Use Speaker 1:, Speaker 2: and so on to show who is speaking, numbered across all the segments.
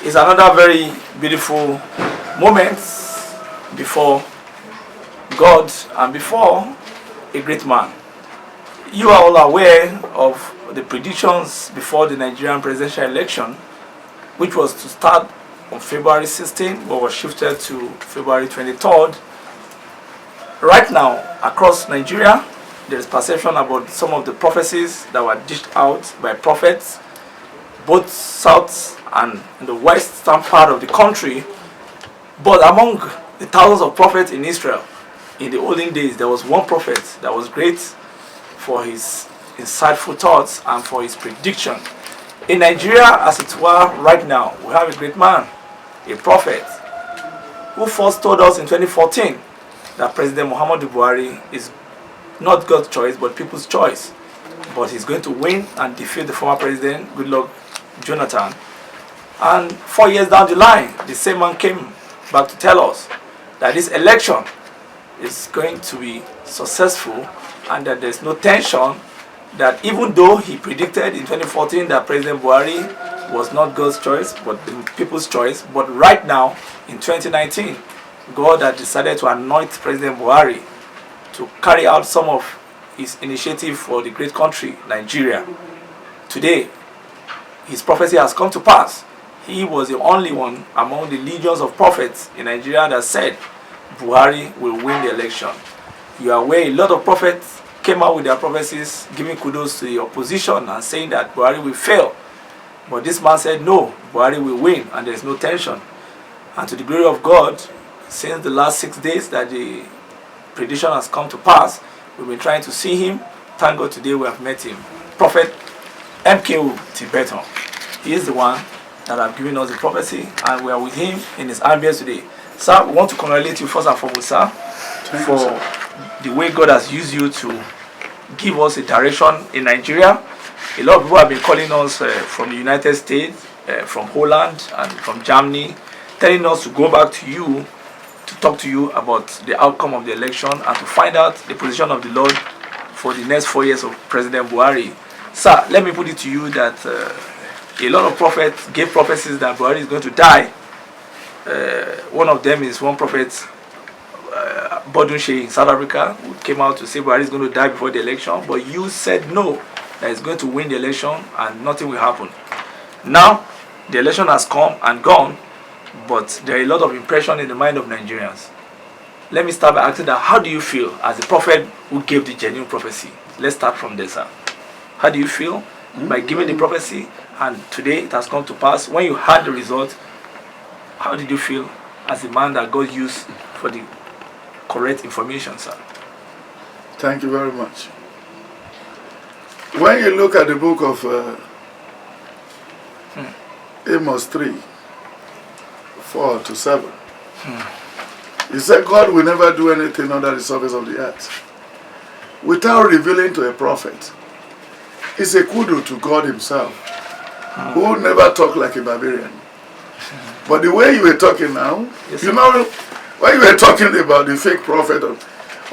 Speaker 1: It's another very beautiful moment before God and before a great man. You are all aware of the predictions before the Nigerian presidential election, which was to start on February 16, but was shifted to February 23rd. Right now, across Nigeria, there is perception about some of the prophecies that were dished out by prophets, both south and in the western part of the country. But among the thousands of prophets in Israel, in the olden days, there was one prophet that was great for his insightful thoughts and for his prediction. In Nigeria, as it were, right now, we have a great man, a prophet, who first told us in 2014 that President Muhammadu Buhari is not God's choice, but people's choice. But he's going to win and defeat the former president, Goodluck Jonathan. And 4 years down the line, the same man came back to tell us that this election is going to be successful and that there's no tension, that even though he predicted in 2014 that President Buhari was not God's choice, but the people's choice, but right now, in 2019, God had decided to anoint President Buhari to carry out some of his initiative for the great country, Nigeria. Today, his prophecy has come to pass. He was the only one among the legions of prophets in Nigeria that said Buhari will win the election. You are aware a lot of prophets came out with their prophecies, giving kudos to the opposition and saying that Buhari will fail. But this man said no, Buhari will win and there is no tension. And to the glory of God, since the last 6 days that the prediction has come to pass, we've been trying to see him. Thank God today we have met him. Prophet M.K.O. Tibetan. He is the one that have given us the prophecy, and we are with him in his ambience today. Sir, we want to congratulate you first and foremost, sir, for the way God has used you to give us a direction in Nigeria. A lot of people have been calling us from the United States, from Holland, and from Germany, telling us to go back to you to talk to you about the outcome of the election and to find out the position of the Lord for the next 4 years of President Buhari. Sir, let me put it to you that a lot of prophets gave prophecies that Buhari is going to die. One of them is one prophet, Bodunse in South Africa, who came out to say Buhari is going to die before the election, but you said no, that he's going to win the election and nothing will happen. Now, the election has come and gone, but there are a lot of impression in the mind of Nigerians. Let me start by asking that, how do you feel as a prophet who gave the genuine prophecy? Let's start from there, sir. How do you feel by giving the prophecy and today it has come to pass? When you had the result, how did you feel as a man that God used for the correct information, sir?
Speaker 2: Thank you very much. When you look at the book of Amos 3, 4 to 7, he said God will never do anything under the surface of the earth without revealing to a prophet. It's a kudos to God himself, who never talk like a barbarian. But the way you were talking now, yes, you know, when you were talking about the fake prophet,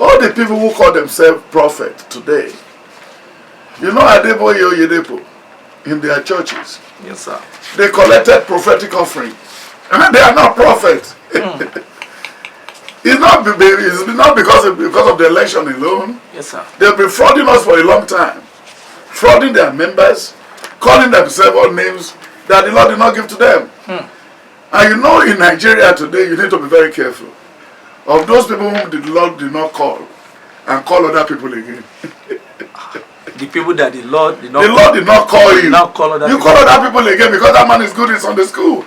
Speaker 2: all the people who call themselves prophet today, you know Oyedepo in their churches.
Speaker 1: Yes, sir.
Speaker 2: They collected prophetic offering. And they are not prophets. It's not because of the election alone.
Speaker 1: Yes, sir.
Speaker 2: They've been frauding us for a long time. Frauding their members, calling themselves all names that the Lord did not give to them. And you know, in Nigeria today, you need to be very careful of those people whom the Lord did not call and call other people again.
Speaker 1: The people that the Lord did not
Speaker 2: call you.
Speaker 1: Now call other
Speaker 2: you
Speaker 1: people.
Speaker 2: Call other people again because that man is good in Sunday school.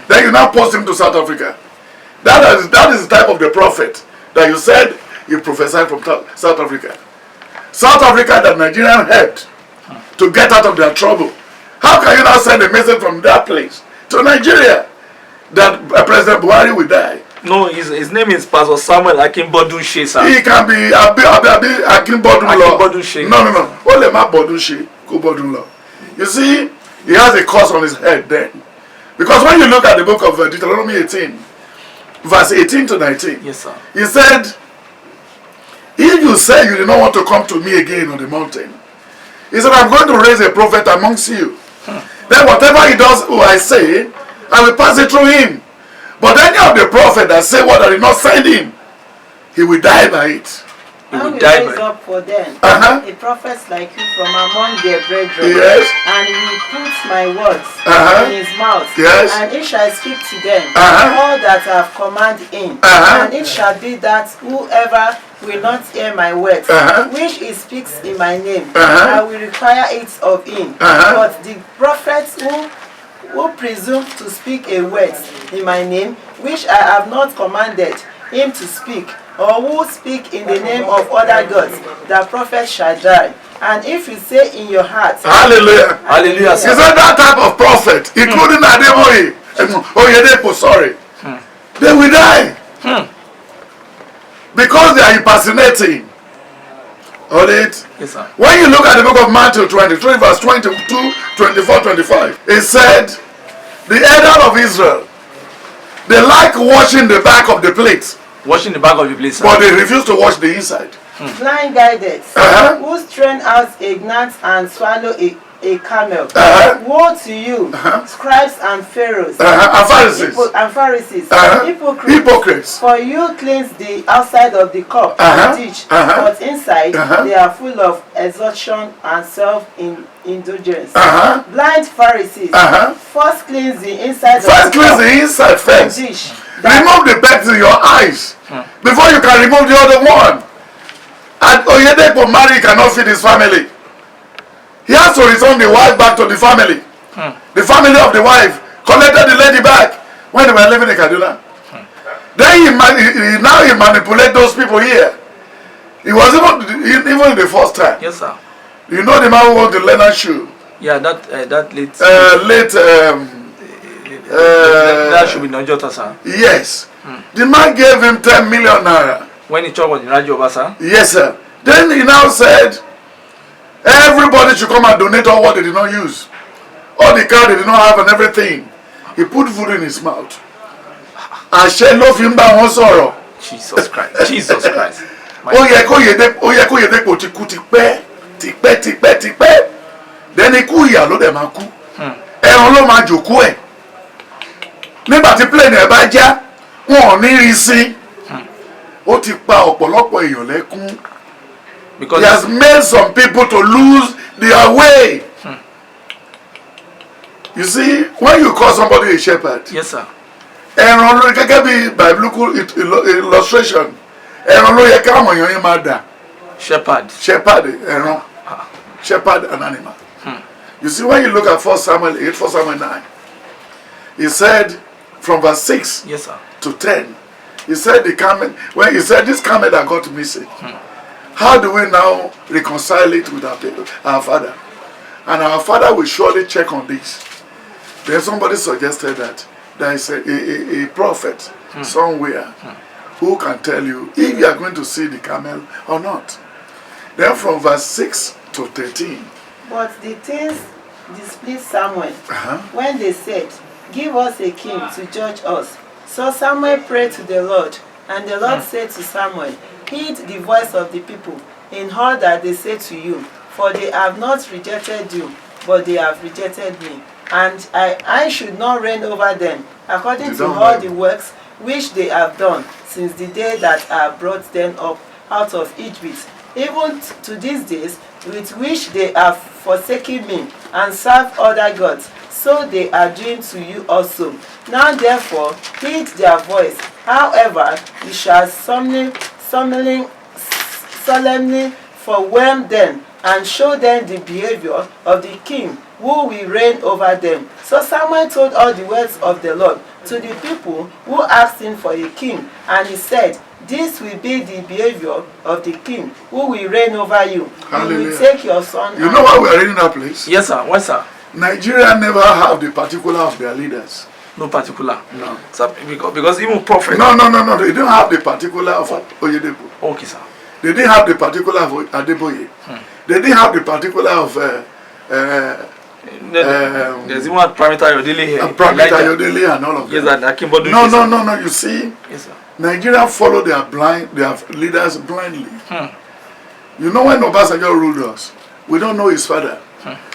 Speaker 2: Then you now post him to South Africa. That is the type of the prophet that you said you prophesied from South Africa. South Africa that Nigerian helped to get out of their trouble. How can you now send a message from that place to Nigeria that President Buhari will die?
Speaker 1: No, his name is Pastor Samuel Akinbodunse, sir.
Speaker 2: He can be Akinbodunse. No. Only my Bodunse, Kubodunlo. You see, he has a curse on his head then. Because when you look at the book of Deuteronomy 18, verse 18 to 19,
Speaker 1: yes, sir,
Speaker 2: he said, if you say you do not want to come to me again on the mountain, he said, I'm going to raise a prophet amongst you. Then whatever he does, I say, I will pass it through him. But any of the prophet that say what I did not send him, he will die by it.
Speaker 3: I will raise up for them a prophet like you from among their brethren.
Speaker 2: Yes.
Speaker 3: And he will put my words in his mouth.
Speaker 2: Yes.
Speaker 3: And he shall speak to them all that I have commanded him. And it shall be that whoever will not hear my words, which he speaks in my name, I will require it of him. But the prophets who presume to speak a word in my name, which I have not commanded him to speak, or who speak in the name of other gods, the prophet shall die. And if you say in your heart,
Speaker 2: Hallelujah,
Speaker 1: Hallelujah.
Speaker 2: Is that that type of prophet, including Oyedepo, sorry, they will die because they are impersonating. Alright?
Speaker 1: Yes, sir.
Speaker 2: When you look at the book of Matthew 23, verse 22, 24, 25, it said, the elder of Israel, they like washing the back of the plate.
Speaker 1: Washing the back of the plate, sir.
Speaker 2: But they refuse to wash the inside.
Speaker 3: blind guided, who strain out a gnat and swallow a camel. Woe to you, scribes and pharaohs,
Speaker 2: and Pharisees, hypocrites.
Speaker 3: For you cleanse the outside of the cup and dish, but inside they are full of exhaustion and self-indulgence. Blind Pharisees, first cleanse the inside of the cup
Speaker 2: first.
Speaker 3: and dish.
Speaker 2: Remove the bags in your eyes before you can remove the other one. And Oyedepo marry cannot feed his family. He has to return the wife back to the family. The family of the wife collected the lady back when they were living in Kaduna. Then he manipulate those people here. He was even the first time.
Speaker 1: Yes, sir.
Speaker 2: You know the man who wore the leather shoe.
Speaker 1: Yeah, that late. That should be Najota, sir.
Speaker 2: Yes. The man gave him 10 million naira.
Speaker 1: When the church was in Rajoba, sir?
Speaker 2: Yes, sir. Then he now said, everybody should come and donate all what they did not use. All the car they did not have and everything. He put food in his mouth. Àṣẹ ló fi ń bá wọn sọ̀rọ̀.
Speaker 1: Jesus Christ. Jesus Christ.
Speaker 2: Ó yẹ kó Oyedepo ti kú tipẹ́. Then ikú ìyà ló dẹ̀ máa kú. Ẹran ló máa jòkó ẹ̀. Nígbà tí plane ẹ̀ bá já, wọn ò ní rí sí. Ó ti pa ọ̀pọ̀lọpọ̀ èèyàn lẹ́kún.
Speaker 1: Because
Speaker 2: he has made some people to lose their way. You see, when you call somebody a shepherd,
Speaker 1: yes, sir.
Speaker 2: Ẹran ló gẹ́gẹ́ bí biblical illustration. Ẹran ló yẹ káwọn èèyàn yẹn máa dà.
Speaker 1: Shepherd.
Speaker 2: Shepherd ẹran. Shepherd an animal. You see, when you look at 1 Samuel 8, 1 Samuel 9, he said from verse 6
Speaker 1: yes, sir.
Speaker 2: to 10, he said the camel, when he said this camel that got missing, how do we now reconcile it with our father? And our father will surely check on this. Then somebody suggested that there is a prophet somewhere who can tell you if you are going to see the camel or not. Then from verse 6 to 13.
Speaker 3: But the things displeased Samuel when they said, give us a king to judge us. So Samuel prayed to the Lord, and the Lord said to Samuel, heed the voice of the people in all that they say to you, for they have not rejected you, but they have rejected me. And I should not reign over them, according to all the works which they have done since the day that I brought them up out of Egypt, even to these days, with which they have forsaken me and served other gods. So they are doing to you also. Now therefore, heed their voice. However, you shall solemnly forewhelm them and show them the behavior of the king who will reign over them. So Samuel told all the words of the Lord to the people who asked him for a king, and he said, this will be the behavior of the king who will reign over you.
Speaker 2: Hallelujah.
Speaker 3: You will take your son.
Speaker 2: You know why we are reading that place?
Speaker 1: Yes, sir. Why, sir?
Speaker 2: Nigeria never have the particular of their leaders.
Speaker 1: No particular.
Speaker 2: No.
Speaker 1: Sir, because even prophet.
Speaker 2: No. They don't have the particular of Oyedepo.
Speaker 1: Okay, sir.
Speaker 2: They didn't have the particular of Adeboye. They didn't have the particular of
Speaker 1: there's even Primate Ayodele here.
Speaker 2: Primate Ayodele and all of them.
Speaker 1: Yes, and Akinbodunse.
Speaker 2: No. You see,
Speaker 1: yes, sir.
Speaker 2: Nigeria follow their leaders blindly. You know, when Obasanjo ruled us, we don't know his father.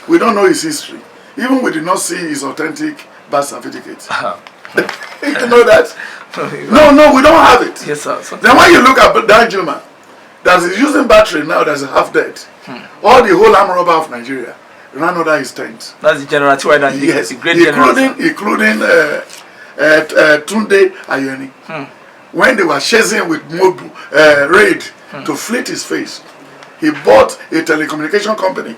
Speaker 2: We don't know his history. Even we did not see his authentic birth certificate. You know that? No, we don't have it.
Speaker 1: Yes, sir.
Speaker 2: Then when you look at that gentleman that is using battery now, that's half dead, all the whole arm robber of Nigeria ran under his tent.
Speaker 1: That's the general Tibetan.
Speaker 2: Yes,
Speaker 1: the great general.
Speaker 2: Including Tunde Ayoni. When they were chasing with mob raid to flit his face, he bought a telecommunication company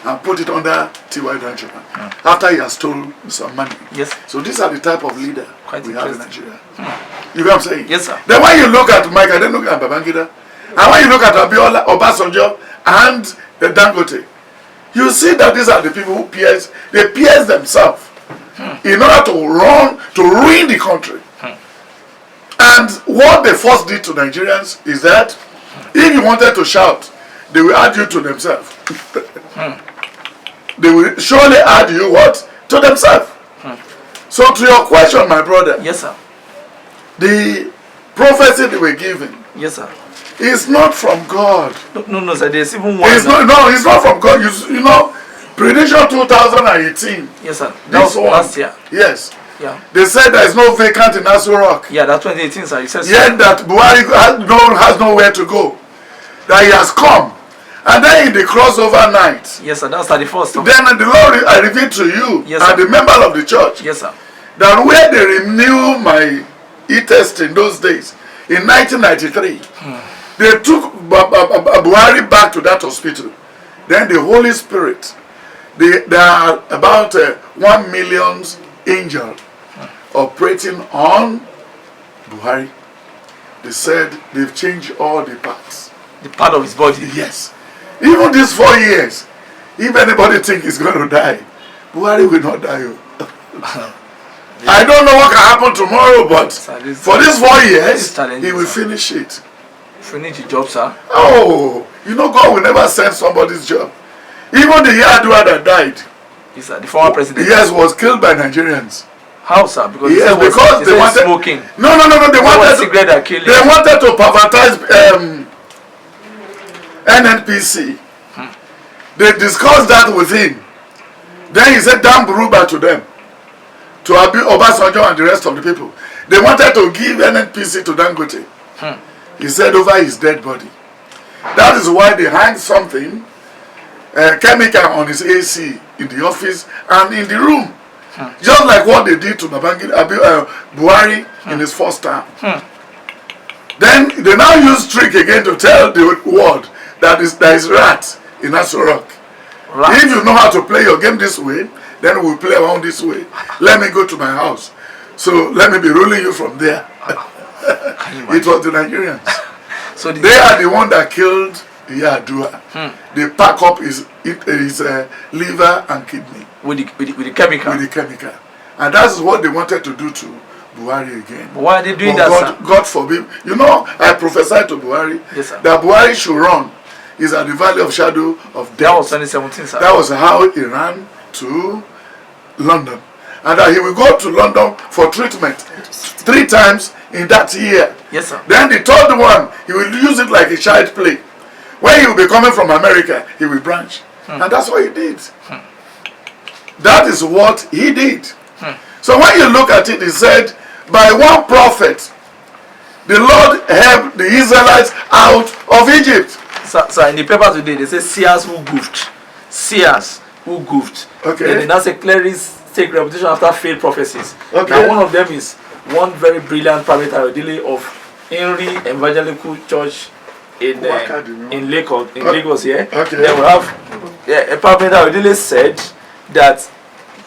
Speaker 2: and put it under T.Y. Danjuma after he has stolen some money.
Speaker 1: Yes.
Speaker 2: So these are the type of leader we have in Nigeria. You know what I'm saying?
Speaker 1: Yes, sir.
Speaker 2: Then when you look at Mike, then look at Babangida, and when you look at Abiola, Obasanjo, and the Dangote, you see that these are the people who pierce themselves in order to ruin the country. And what they first did to Nigerians is that if you wanted to shout, they will add you to themselves. They will surely add you what? To themselves. So to your question, my brother.
Speaker 1: Yes, sir.
Speaker 2: The prophecy they were given.
Speaker 1: Yes, sir.
Speaker 2: Is not from God.
Speaker 1: No, sir. There's even one.
Speaker 2: It's not from God. You know, prediction 2018.
Speaker 1: Yes, sir. That was last year.
Speaker 2: Yes.
Speaker 1: Yeah.
Speaker 2: They said there is no vacant in Aso Rock.
Speaker 1: Yeah, that's 2018, sir. You said so.
Speaker 2: Yet that Buhari has nowhere to go. That he has come. And then in the crossover night.
Speaker 1: Yes, sir. That's 31st.
Speaker 2: Then the Lord I revealed to you,
Speaker 1: yes,
Speaker 2: and the member of the church.
Speaker 1: Yes, sir.
Speaker 2: That where they renewed my e-test in those days, in 1993, they took Buhari back to that hospital. Then the Holy Spirit, there are about 1 million angels operating on Buhari. They said they've changed all the parts.
Speaker 1: The part of his body?
Speaker 2: Yes. Even these 4 years, if anybody think he's going to die, Buhari will not die. Yeah. I don't know what can happen tomorrow, but for these 4 years, he will finish it.
Speaker 1: Finish the job, sir?
Speaker 2: Oh, you know God will never send somebody's job. Even the Yadua that died,
Speaker 1: the former president,
Speaker 2: yes, was killed by Nigerians.
Speaker 1: How, sir? Because
Speaker 2: because they wanted
Speaker 1: smoking.
Speaker 2: No. They wanted to privatize NNPC. They discussed that with him. Then he said damn Buruba to them, to Obasanjo and the rest of the people. They wanted to give NNPC to Dangote. He said over his dead body. That is why they hang something, chemical on his AC in the office and in the room. Just like what they did to Buhari in his first term. Then they now use trick again to tell the world that there is rat in Aso Rock. If you know how to play your game this way, then we'll play around this way. Let me go to my house. So let me be ruling you from there. It was the Nigerians. So they are the one that killed Yadua. They pack up his liver and kidney. With the chemical. With the chemical. And that's what they wanted to do to Buhari again.
Speaker 1: But why are they doing that,
Speaker 2: God forbid. You know, I prophesied to Buhari that Buhari should run. He's at the valley of shadow of death.
Speaker 1: That was 2017, sir.
Speaker 2: That was how he ran to London. And that he will go to London for treatment 3 times in that year.
Speaker 1: Yes, sir.
Speaker 2: Then the 3rd one, he will use it like a child play. When he will be coming from America, he will branch. And that's what he did. That is what he did. So when you look at it, he said, by one prophet, the Lord helped the Israelites out of Egypt.
Speaker 1: So in the paper today, they say seers who goofed. Seers who goofed.
Speaker 2: Okay.
Speaker 1: Then they now say clergies take reputation after failed prophecies.
Speaker 2: Okay.
Speaker 1: Now one of them is one very brilliant Primate Ayodele of INRI Evangelical Church in Lagos here.
Speaker 2: Okay.
Speaker 1: Then we have Primate Ayodele said that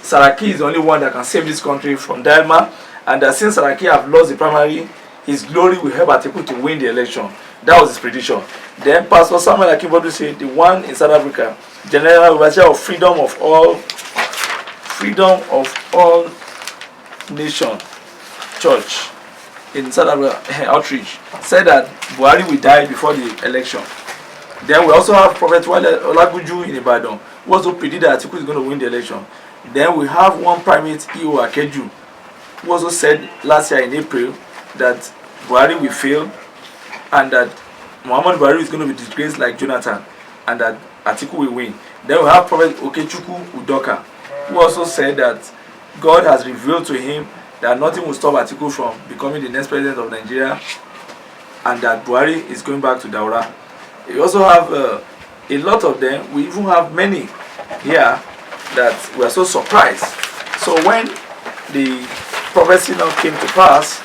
Speaker 1: Saraki is the only one that can save this country from Dalma, and that since Saraki have lost the primary, his glory will help Atiku to win the election. That was his prediction. Then Pastor Samuel Akinbodunse, the one in South Africa, General Overseer of Freedom of all Nation Church in South Africa outreach, said that Buhari will die before the election. Then we also have Prophet Olaguju in Ibadan, who also predicted that Atiku is going to win the election. Then we have one primate E.O. Akeju, who also said last year in April that Buhari will fail and that Muhammadu Buhari is going to be disgraced like Jonathan and that Atiku will win. Then we have Prophet Okechukwu Udoka, who also said that God has revealed to him that nothing will stop Atiku from becoming the next president of Nigeria, and that Buhari is going back to Daura. We also have a lot of them. We even have many here that were so surprised. So when the prophecy now came to pass,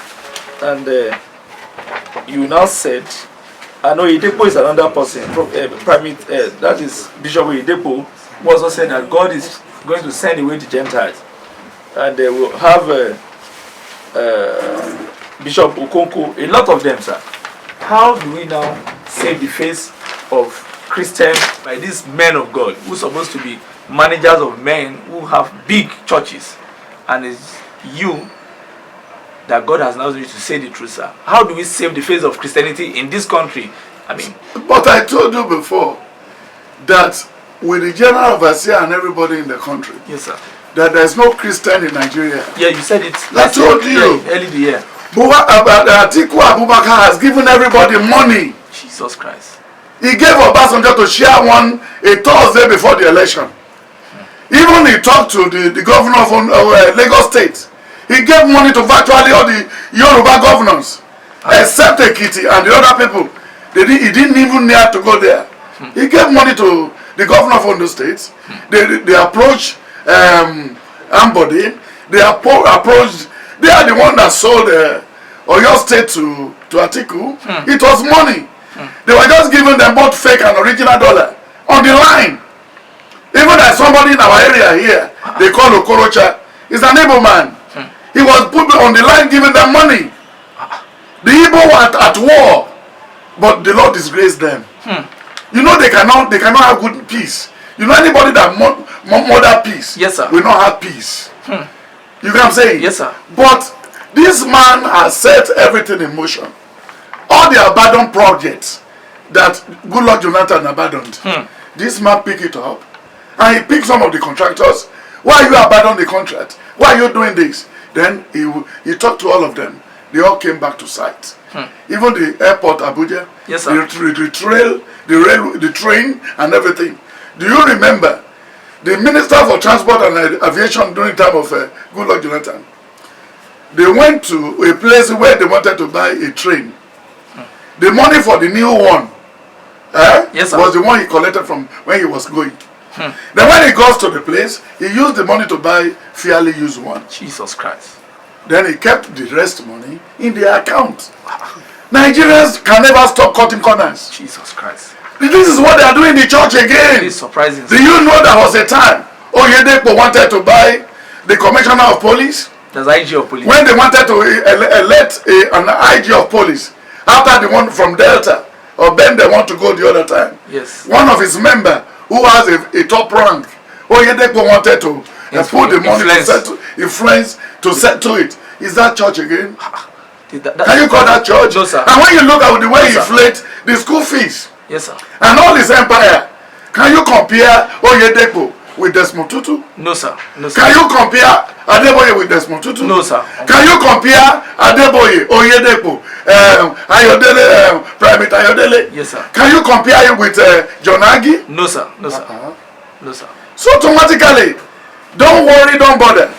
Speaker 1: and you now said, I know Oyedepo is another person, Primate, that is Bishop Oyedepo, who also said that God is going to send away the Gentiles. And they will have Bishop Okonko, a lot of them, sir. How do we now save the face of Christians by these men of God who are supposed to be managers of men who have big churches, and it's you that God has now used to say the truth, sir? How do we save the face of Christianity in this country? I mean,
Speaker 2: but I told you before that with the general overseer and everybody in the country,
Speaker 1: yes, sir,
Speaker 2: that there's no Christian in Nigeria.
Speaker 1: Yeah, you said it.
Speaker 2: I told you.
Speaker 1: Yeah, early the year.
Speaker 2: Atiku Abubakar has given everybody money.
Speaker 1: Jesus Christ.
Speaker 2: He gave Obasanjo to share one a Thursday before the election. Even he talked to the governor of Lagos State. He gave money to virtually all the Yoruba governors, except Ekiti and the other people. He didn't even need to go there. He gave money to the governor of Ondo State. They approached Ambody. They approached. They are the one that sold Oyo State to Atiku. It was money. They were just giving them both fake and original dollar on the line. Even as somebody in our area here, they call Okorocha, is an Igbo man. He was put on the line giving them money. The Igbo were at war, but the Lord disgraced them. You know they cannot have good peace. You know anybody that murder peace,
Speaker 1: yes, sir,
Speaker 2: will not have peace. You know what I'm saying?
Speaker 1: Yes, sir.
Speaker 2: But this man has set everything in motion. All the abandoned projects that Goodluck Jonathan abandoned, this man picked it up, and he picked some of the contractors. Why you abandon the contract? Why are you doing this? Then he talked to all of them. They all came back to site. Even the airport, Abuja,
Speaker 1: yes, sir,
Speaker 2: the train and everything. Do you remember the Minister for Transport and Aviation during the time of Goodluck Jonathan? They went to a place where they wanted to buy a train. The money for the new one
Speaker 1: yes, sir,
Speaker 2: was the one he collected from when he was going. Then when he goes to the place, he used the money to buy fairly used one.
Speaker 1: Jesus Christ.
Speaker 2: Then he kept the rest money in their account. Nigerians can never stop cutting corners.
Speaker 1: Jesus Christ.
Speaker 2: This is what they are doing in the church again.
Speaker 1: It is surprising.
Speaker 2: Do you know there was a time Oyedepo wanted to buy the commissioner of police?
Speaker 1: There's IG of police.
Speaker 2: When they wanted to elect an IG of police, after the one from Delta, or Ben they want to go the other time.
Speaker 1: Yes.
Speaker 2: One of his members who has a top rank, Oyedepo wanted to put the money to settle it. Is that church again? Can you call that church?
Speaker 1: No, sir.
Speaker 2: And when you look at the way
Speaker 1: No,
Speaker 2: he inflates the school fees,
Speaker 1: yes, sir,
Speaker 2: and all his empire, can you compare Oyedepo with Desmond Tutu?
Speaker 1: no, sir, no, sir.
Speaker 2: Can you compare Adeboye with Desmond Tutu?
Speaker 1: No, sir.
Speaker 2: Can you compare Adeboye, Oyedepo, Ayodele, Primate Ayodele?
Speaker 1: Yes, sir.
Speaker 2: Can you compare him with John Agi?
Speaker 1: No, sir, no, sir, no, sir.
Speaker 2: So automatically, don't worry, don't bother.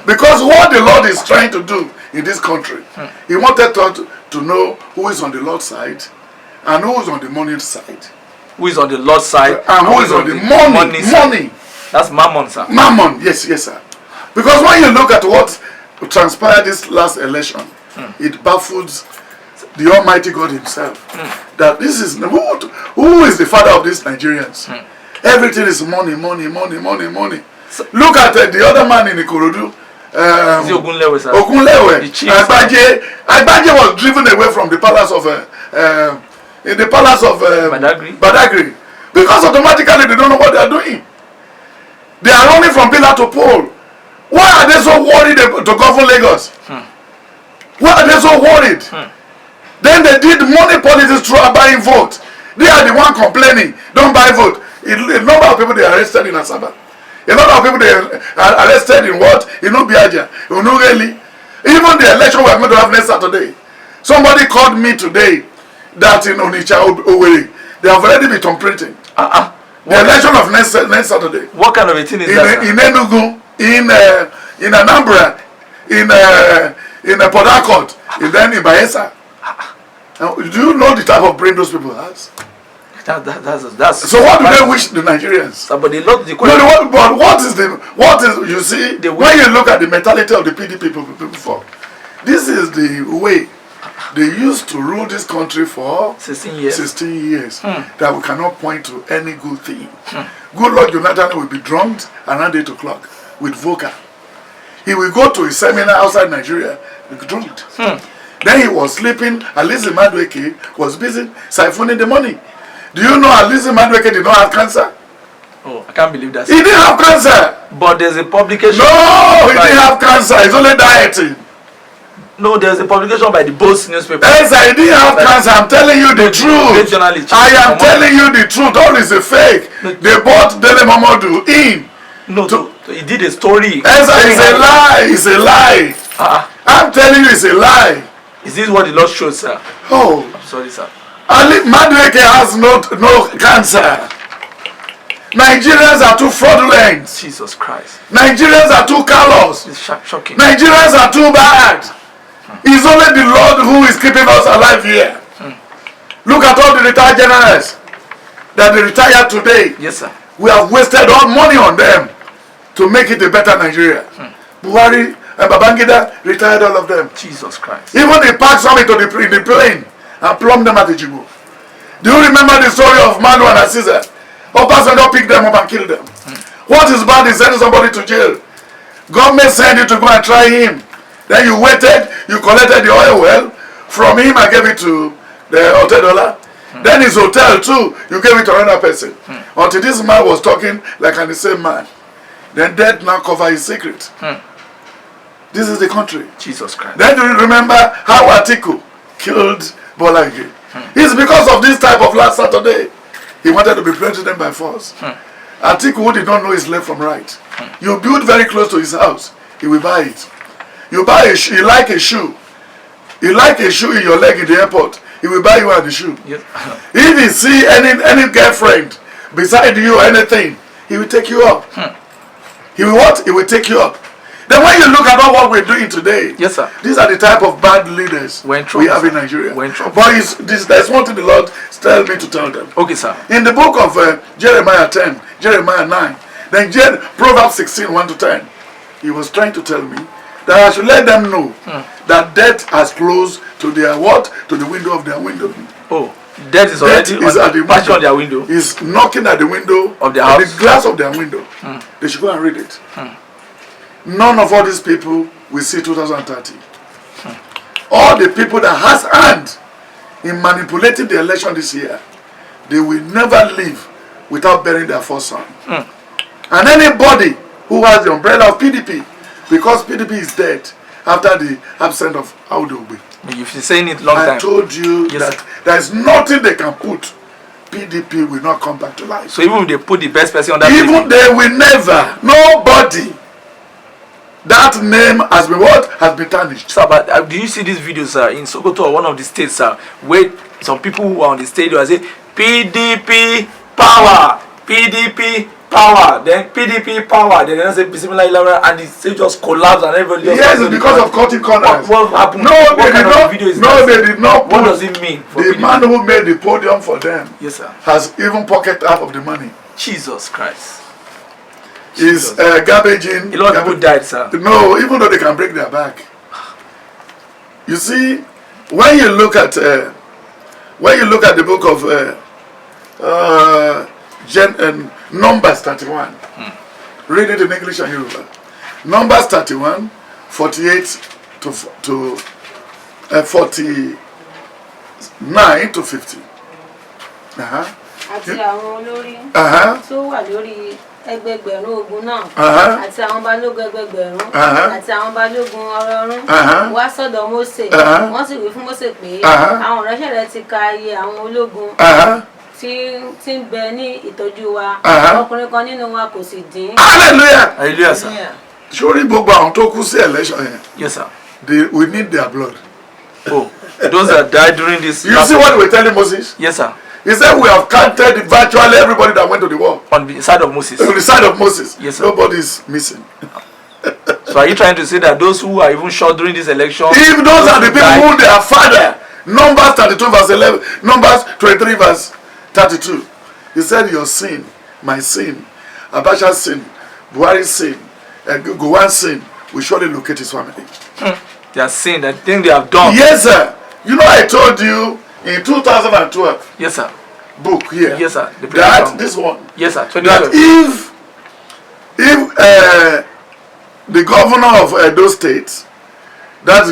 Speaker 2: Because what the Lord is trying to do in this country, he wanted to know who is on the Lord's side and who is on the money side.
Speaker 1: Who is on the Lord's side
Speaker 2: and who is on the money
Speaker 1: side.
Speaker 2: Money.
Speaker 1: That's mammon, sir.
Speaker 2: Mammon, yes, sir. Because when you look at what transpired this last election, it baffles the Almighty God himself. That this is who is the father of these Nigerians? Everything is money, money, money, money, money. So, look at the other man in Ikorodu.
Speaker 1: Ogunlewe, sir.
Speaker 2: Ogunlewe. Agbaje was driven away from the palace of Badagry. Because automatically they don't know what they are doing. They are running from pillar to pole. Why are they so worried to govern Lagos? Why are they so worried? Then they did money politics through buying vote. They are the one complaining, don't buy vote. A number of people they arrested in Asabe. A lot of people they are arrested in what? In Ubiaja, in Ugeli. Even the election we are going to have next Saturday. Somebody called me today that in Onitsha, Owerri, they have already been printing. The election of next Saturday.
Speaker 1: What kind of a thing is that?
Speaker 2: In Enugu. in Anambra, in Port Harcourt, and then in Bayelsa. Now, do you know the type of brain those people have?
Speaker 1: That's
Speaker 2: so what do they wish the Nigerians?
Speaker 1: But they love the
Speaker 2: question. No, but what is you see when you look at the mentality of the PDP people before, this is the way they used to rule this country for 16 years. That we cannot point to any good thing. Good Lord Jonathan will be drunk around 8 o'clock with vodka. He will go to a seminar outside Nigeria with drunk. Then he was sleeping. Alhaji Madueke was busy siphoning the money. Do you know Alhaji Madueke did not have cancer?
Speaker 1: Oh, I can't believe that.
Speaker 2: He didn't have cancer.
Speaker 1: But there's a publication.
Speaker 2: No, he didn't have cancer. He's only dieting.
Speaker 1: No, there's a publication by the Boss newspaper.
Speaker 2: Yes, I didn't have cancer. I'm telling you the truth. I am telling you the truth. All is a fake. They bought Dele Momodu in.
Speaker 1: No, he did a story.
Speaker 2: Yes, it's a lie. It's a lie. I'm telling you, it's a lie.
Speaker 1: Is this what the Lord shows, sir?
Speaker 2: Oh,
Speaker 1: I'm sorry, sir.
Speaker 2: Madueke has no cancer. Nigerians are too fraudulent.
Speaker 1: Jesus Christ.
Speaker 2: Nigerians are too callous.
Speaker 1: It's shocking.
Speaker 2: Nigerians are too bad. It's only the Lord who is keeping us alive here. Look at all the retired generals that they retired today.
Speaker 1: Yes, sir.
Speaker 2: We have wasted all money on them to make it a better Nigeria. Buhari and Babangida retired all of them.
Speaker 1: Jesus Christ.
Speaker 2: Even they packed some into the plane and plumbed them at the Jibu. Do you remember the story of Manu and Aziza? Obasanjo picked them up and killed them. What is bad is sending somebody to jail. Government sent you to go and try him. Then you waited, you collected the oil well from him and gave it to the $100. Then his hotel too, you gave it to another person. Until this man was talking like an insane man. Then death now cover his secret. This is the country.
Speaker 1: Jesus Christ.
Speaker 2: Then you remember how Atiku killed Bola again. It's because of this type of last Saturday. He wanted to be president by force. Atiku, who did not know his left from right. You build very close to his house, he will buy it. You buy a shoe, you like a shoe. You like a shoe in your leg in the airport, he will buy you the shoe. Yes. If he see any girlfriend beside you or anything, he will take you up. He will what? He will take you up. Then when you look at all what we're doing today,
Speaker 1: yes, sir.
Speaker 2: These are the type of bad leaders we have in Nigeria. But there's one thing the Lord tells me to tell them.
Speaker 1: Okay, sir.
Speaker 2: In the book of Jeremiah 10, Jeremiah 9, then Proverbs 16, 1 to 10, he was trying to tell me that I should let them know that death has closed to their what? To the window of their window.
Speaker 1: Oh, death is already on their window.
Speaker 2: He's knocking at the window
Speaker 1: of their house.
Speaker 2: The glass of their window. They should go and read it. None of all these people will see 2030. All the people that has hand in manipulating the election this year, they will never live without burying their first son. And anybody who has the umbrella of PDP, because PDP is dead after the absence of Audobe.
Speaker 1: You've been saying it long time.
Speaker 2: I told you that there is nothing they can put. PDP will not come back to life.
Speaker 1: So even if they put the best person on that
Speaker 2: even they will never. Nobody. That name has been what? Has been tarnished.
Speaker 1: Sir, but do you see these videos in Sokoto or one of the states where some people who are on the stage are saying PDP power, PDP power, then PDP power, then they say Bismillah, and the stage just collapsed and everybody just...
Speaker 2: Yes, it's because of cutting corners.
Speaker 1: What happened?
Speaker 2: No, they did not.
Speaker 1: What does it mean for
Speaker 2: the
Speaker 1: PDP?
Speaker 2: Man who made the podium for them,
Speaker 1: yes, sir,
Speaker 2: has even pocketed half of the money.
Speaker 1: Jesus Christ.
Speaker 2: Is garbage in.
Speaker 1: A lot of people died, sir.
Speaker 2: No, even though they can break their back. You see, when you look at the book of Numbers 31, read it in English and Yoruba. Numbers 31, 48 to 49 to 50.
Speaker 4: Àti àwọn olórí tó wà lórí ẹgbẹgbẹ̀rún ogun náà àti àwọn balógun ẹgbẹgbẹ̀rún àti àwọn balógun ọrọ̀ọ̀rún wá sọ́dọ̀ Mósè wọ́n sì wí fún Mósè pé àwọn ìránṣẹ́ rẹ̀ ti ka iye àwọn ológun tí ń bẹ ní ìtọ́jú wa ọkùnrin kan nínú wa kò sì dín.
Speaker 2: Hallelujah.
Speaker 1: Hallelujah, sir.
Speaker 2: Sórí gbogbo àwọn tó kú sí election yẹn.
Speaker 1: Yes, sir.
Speaker 2: We need their blood.
Speaker 1: Oh, those that died during this.
Speaker 2: You see what we're telling Moses?
Speaker 1: Yes, sir.
Speaker 2: He said we have counted virtually everybody that went to the war.
Speaker 1: On the side of Moses.
Speaker 2: On the side of Moses.
Speaker 1: Yes, sir.
Speaker 2: Nobody is missing.
Speaker 1: So are you trying to say that those who are even shot during this election,
Speaker 2: if those are the people who their father, Numbers 32 verse 11, Numbers 23 verse 32, he said, your sin, my sin, Abacha's sin, Buhari's sin, Gowan's sin will surely locate his family.
Speaker 1: Their sin, the thing they have done.
Speaker 2: Yes, sir. You know, I told you in 2012.
Speaker 1: Yes, sir.
Speaker 2: Book here.
Speaker 1: Yes, sir.
Speaker 2: That this one.
Speaker 1: Yes, sir.
Speaker 2: That if the governor of Edo State, that's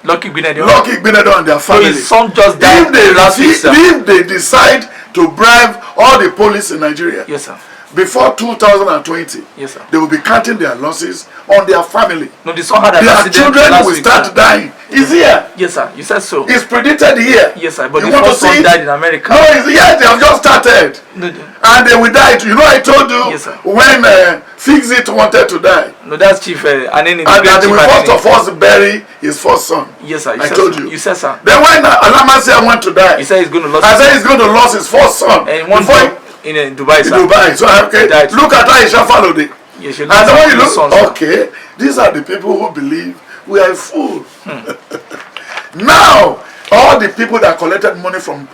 Speaker 1: Lucky Binedo
Speaker 2: and their family,
Speaker 1: so his son just died
Speaker 2: if they decide to bribe all the police in Nigeria,
Speaker 1: yes, sir,
Speaker 2: before 2020,
Speaker 1: yes, sir,
Speaker 2: they will be counting their losses on their family.
Speaker 1: No, the son had an
Speaker 2: their
Speaker 1: accident.
Speaker 2: Children
Speaker 1: last
Speaker 2: will
Speaker 1: week,
Speaker 2: start
Speaker 1: sir.
Speaker 2: dying. It's here.
Speaker 1: Yes, sir. You said so.
Speaker 2: It's predicted here.
Speaker 1: Yes, sir. But
Speaker 2: you
Speaker 1: the
Speaker 2: want
Speaker 1: first
Speaker 2: to see
Speaker 1: son died in America.
Speaker 2: No, yes, they have just started.
Speaker 1: No,
Speaker 2: and they will die. You know, I told you,
Speaker 1: yes, sir,
Speaker 2: when Fix It wanted to die.
Speaker 1: No, that's Chief. And then
Speaker 2: they will first of all bury his first son.
Speaker 1: Yes, sir.
Speaker 2: I told you.
Speaker 1: You said, sir.
Speaker 2: Then when Alamasia went to die,
Speaker 1: he said he's going to lose.
Speaker 2: I said he's going to lose his first son.
Speaker 1: And one in Dubai, sir.
Speaker 2: In Dubai. So okay, look at Aisha followed it.
Speaker 1: Yes,
Speaker 2: and when you look, okay, these are the people who believe we are a fool. Now, all the people that collected money from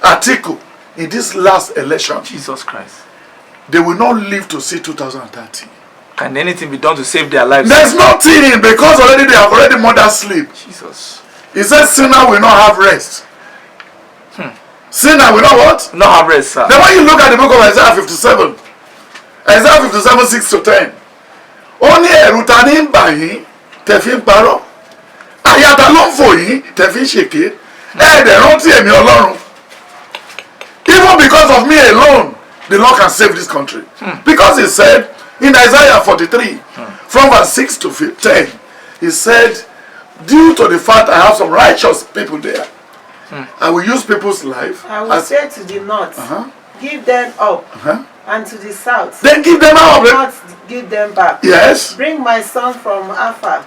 Speaker 2: Atiku in this last election,
Speaker 1: Jesus Christ,
Speaker 2: they will not live to see 2030.
Speaker 1: Can anything be done to save their lives?
Speaker 2: There's nothing, because already they have already murdered sleep.
Speaker 1: Jesus.
Speaker 2: He said sinner will not have rest. Sinner will not what?
Speaker 1: Not have rest, sir.
Speaker 2: Then when you look at the book of Isaiah 57, Isaiah 57, 6 to 10, only Erutani Bahi, Tefin Paro, Ayata Lomfoyi, Tefin Sheke, they don't see me alone. Even because of me alone, the Lord can save this country. Because he said in Isaiah 43, from verse 6 to 10, he said, due to the fact I have some righteous people there, I will use people's life.
Speaker 3: I will say to the north, give them up, and to the south,
Speaker 2: then give them up.
Speaker 3: Not give them back.
Speaker 2: Yes.
Speaker 3: Bring my son from afar,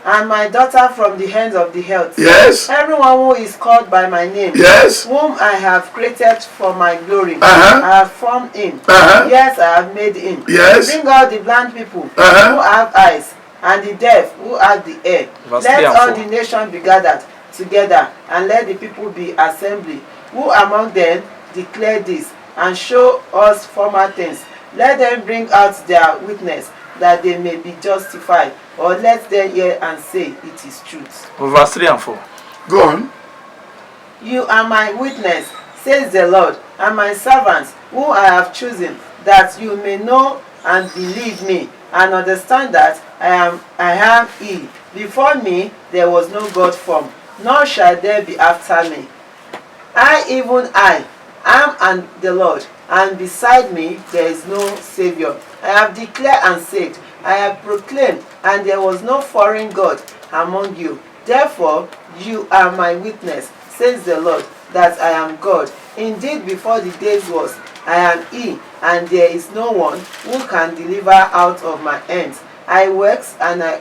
Speaker 3: and my daughter from the hands of the health.
Speaker 2: Yes.
Speaker 3: Everyone who is called by my name,
Speaker 2: yes,
Speaker 3: whom I have created for my glory, I have formed him. Yes, I have made him.
Speaker 2: Yes.
Speaker 3: Bring out the blind people who have eyes, and the deaf who have the ear. Let all the nations be gathered together, and let the people be assembled. Who among them declare this, and show us former things? Let them bring out their witness, that they may be justified, or let them hear and say it is truth.
Speaker 1: Verse 3 and 4.
Speaker 2: Go on.
Speaker 3: You are my witness, says the Lord, and my servants, who I have chosen, that you may know and believe me, and understand that I am He. Before me there was no God formed, nor shall there be after me. I am and the Lord, and beside me there is no Savior. I have declared and said, I have proclaimed, and there was no foreign God among you. Therefore you are my witness, says the Lord, that I am God. Indeed, before the days was, I am He, and there is no one who can deliver out of my hands. I works, and I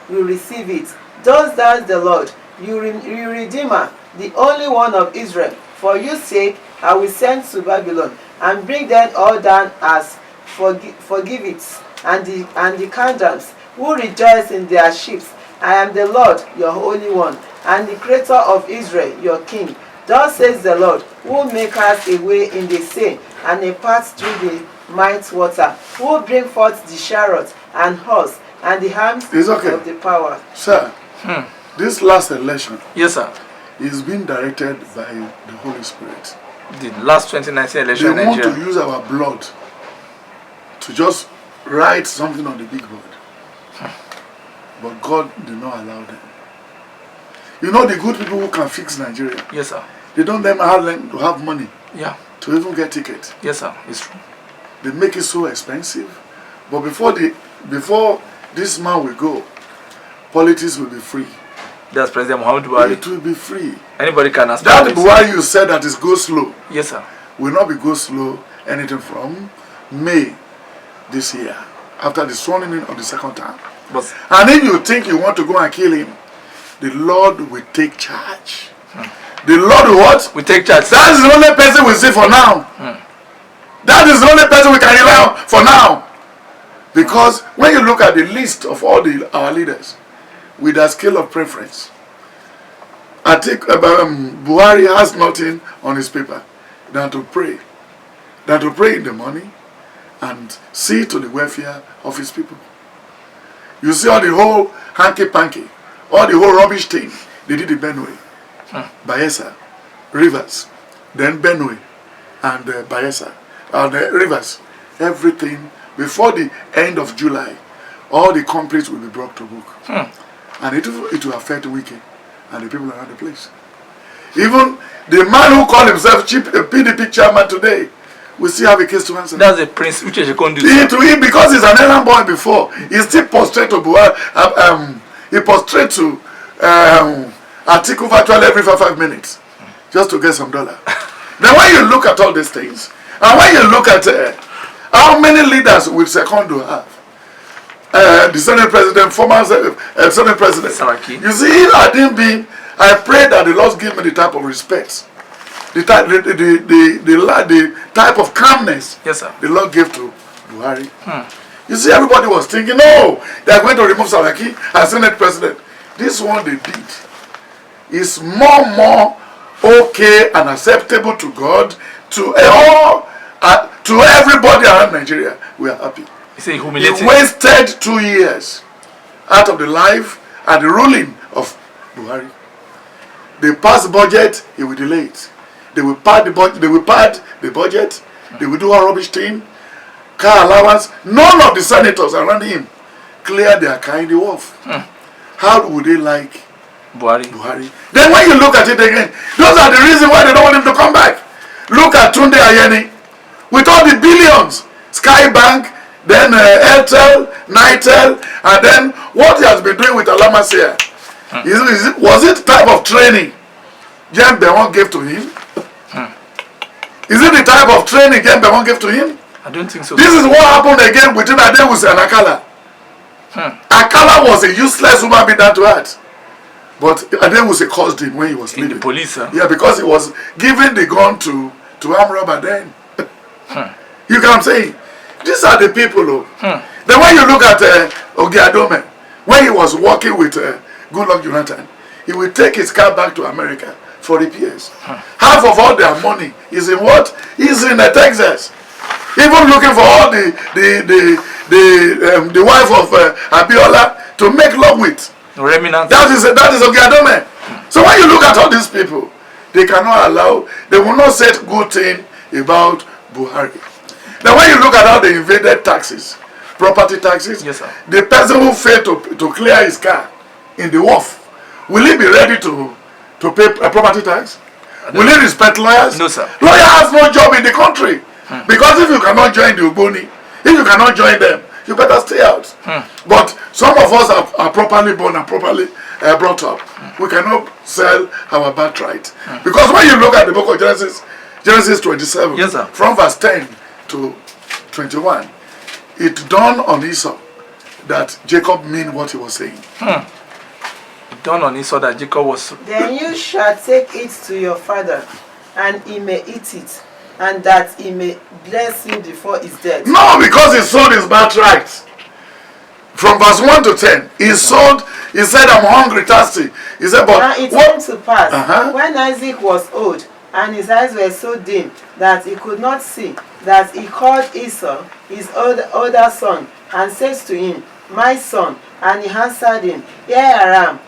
Speaker 3: will receive it. Thus does the Lord, your Redeemer, the only one of Israel. For your sake I will send to Babylon, and bring them all down as forgive it, and the Chaldeans, who rejoice in their ships. I am the Lord, your Holy One, and the Creator of Israel, your King. Thus says the Lord, who maketh a way in the sea, and a path through the might water, who bring forth the chariot and horse, and the arms of the power.
Speaker 2: Sir, this last election,
Speaker 1: yes, sir,
Speaker 2: is being directed by the Holy Spirit.
Speaker 1: The last 2019 election in Nigeria.
Speaker 2: They want to use our blood to just write something on the big board. But God did not allow them. You know the good people who can fix Nigeria?
Speaker 1: Yes, sir.
Speaker 2: They don't them to have money.
Speaker 1: Yeah.
Speaker 2: To even get tickets.
Speaker 1: Yes, sir. It's true.
Speaker 2: They make it so expensive. But before this man will go, politics will be free.
Speaker 1: That's President Muhammadu Buhari.
Speaker 2: It will be free.
Speaker 1: Anybody can ask.
Speaker 2: That Buhari you said that is go slow.
Speaker 1: Yes, sir.
Speaker 2: Will not be go slow anything from May this year, after the sworn in of the second term.
Speaker 1: But,
Speaker 2: and if you think you want to go and kill him, the Lord will take charge. The Lord will what?
Speaker 1: We take charge.
Speaker 2: That is the only person we see for now. That is the only person we can rely on for now. Because when you look at the list of all our leaders with a scale of preference, Buhari has nothing on his paper than to pray in the morning and see to the welfare of his people. You see all the whole hanky-panky, all the whole rubbish thing they did in Benue, Bayelsa, Rivers, then Benue, and Bayelsa, and Rivers. Everything, before the end of July, all the companies will be brought to book. And it will affect Wiki and the people around the place. Even the man who called himself PDP chairman today will still have a case to answer.
Speaker 1: That's the prince which is going to
Speaker 2: do. Because he's an errand boy before, he still prostrate to Buhari. He prostrate to Atiku virtually every 5 minutes just to get some dollar. Then when you look at all these things, and when you look at how many leaders will Secondo have, the Senate President, former Senate President,
Speaker 1: Saraki.
Speaker 2: You see, I pray that the Lord give me the type of respect, the type of calmness,
Speaker 1: yes, sir,
Speaker 2: the Lord gave to Buhari. You see, everybody was thinking, no, they are going to remove Saraki as Senate President. This one they did is more okay and acceptable to God, to everybody around Nigeria. We are happy.
Speaker 1: He humiliating.
Speaker 2: He wasted 2 years out of the life and the ruling of Buhari. They pass the budget, he will delay it. They will pad the budget, they will do a rubbish thing, car allowance. None of the senators around him clear their car in the wharf. How would they like Buhari? Then when you look at it again, those are the reasons why they don't want him to come back. Look at Tunde Ayeni with all the billions, Skybank, then Airtel, Nitel, and then what he has been doing with Alamasia. Was it type of training Jem Bewon gave to him? Is it the type of training Jem Bewon gave to him?
Speaker 1: I don't think so.
Speaker 2: This is what happened again between Adewuse and Akala. Akala was a useless woman being down to earth. But Adewuse caused him when he was
Speaker 1: in
Speaker 2: leaving.
Speaker 1: The police, huh?
Speaker 2: Yeah, because he was giving the gun to arm robber then. You get what I'm saying? These are the people who. Then when you look at Oyedepo, when he was working with Goodluck Jonathan, he will take his car back to America for repairs. Half of all their money is in what? Is in Texas. Even looking for all the wife of Abiola to make love with.
Speaker 1: Remnant.
Speaker 2: That is Oyedepo. So when you look at all these people, they cannot allow, they will not say good thing about Buhari. Now when you look at how they invaded taxes, property taxes,
Speaker 1: yes, sir,
Speaker 2: the person who failed to clear his car in the wharf, will he be ready to pay a property tax? Will he respect lawyers?
Speaker 1: No, sir.
Speaker 2: Lawyer has no job in the country. Because if you cannot join the Ugboni, if you cannot join them, you better stay out. But some of us are properly born and properly brought up. We cannot sell our birthright. Because when you look at the book of Genesis 27,
Speaker 1: yes, sir,
Speaker 2: from verse 10 to 21, it dawned on Esau that Jacob meant what he was saying.
Speaker 1: It dawned on Esau that Jacob was...
Speaker 3: Then you shall take it to your father, and he may eat it, and that he may bless him before his death.
Speaker 2: No, because he sold his birthright. From verse 1 to 10, he sold, he said, I'm hungry, thirsty. He said, but
Speaker 3: now it came to pass, when Isaac was old, and his eyes were so dim that he could not see, that he called Esau, his older son, and said to him, my son. And he answered him, here I am.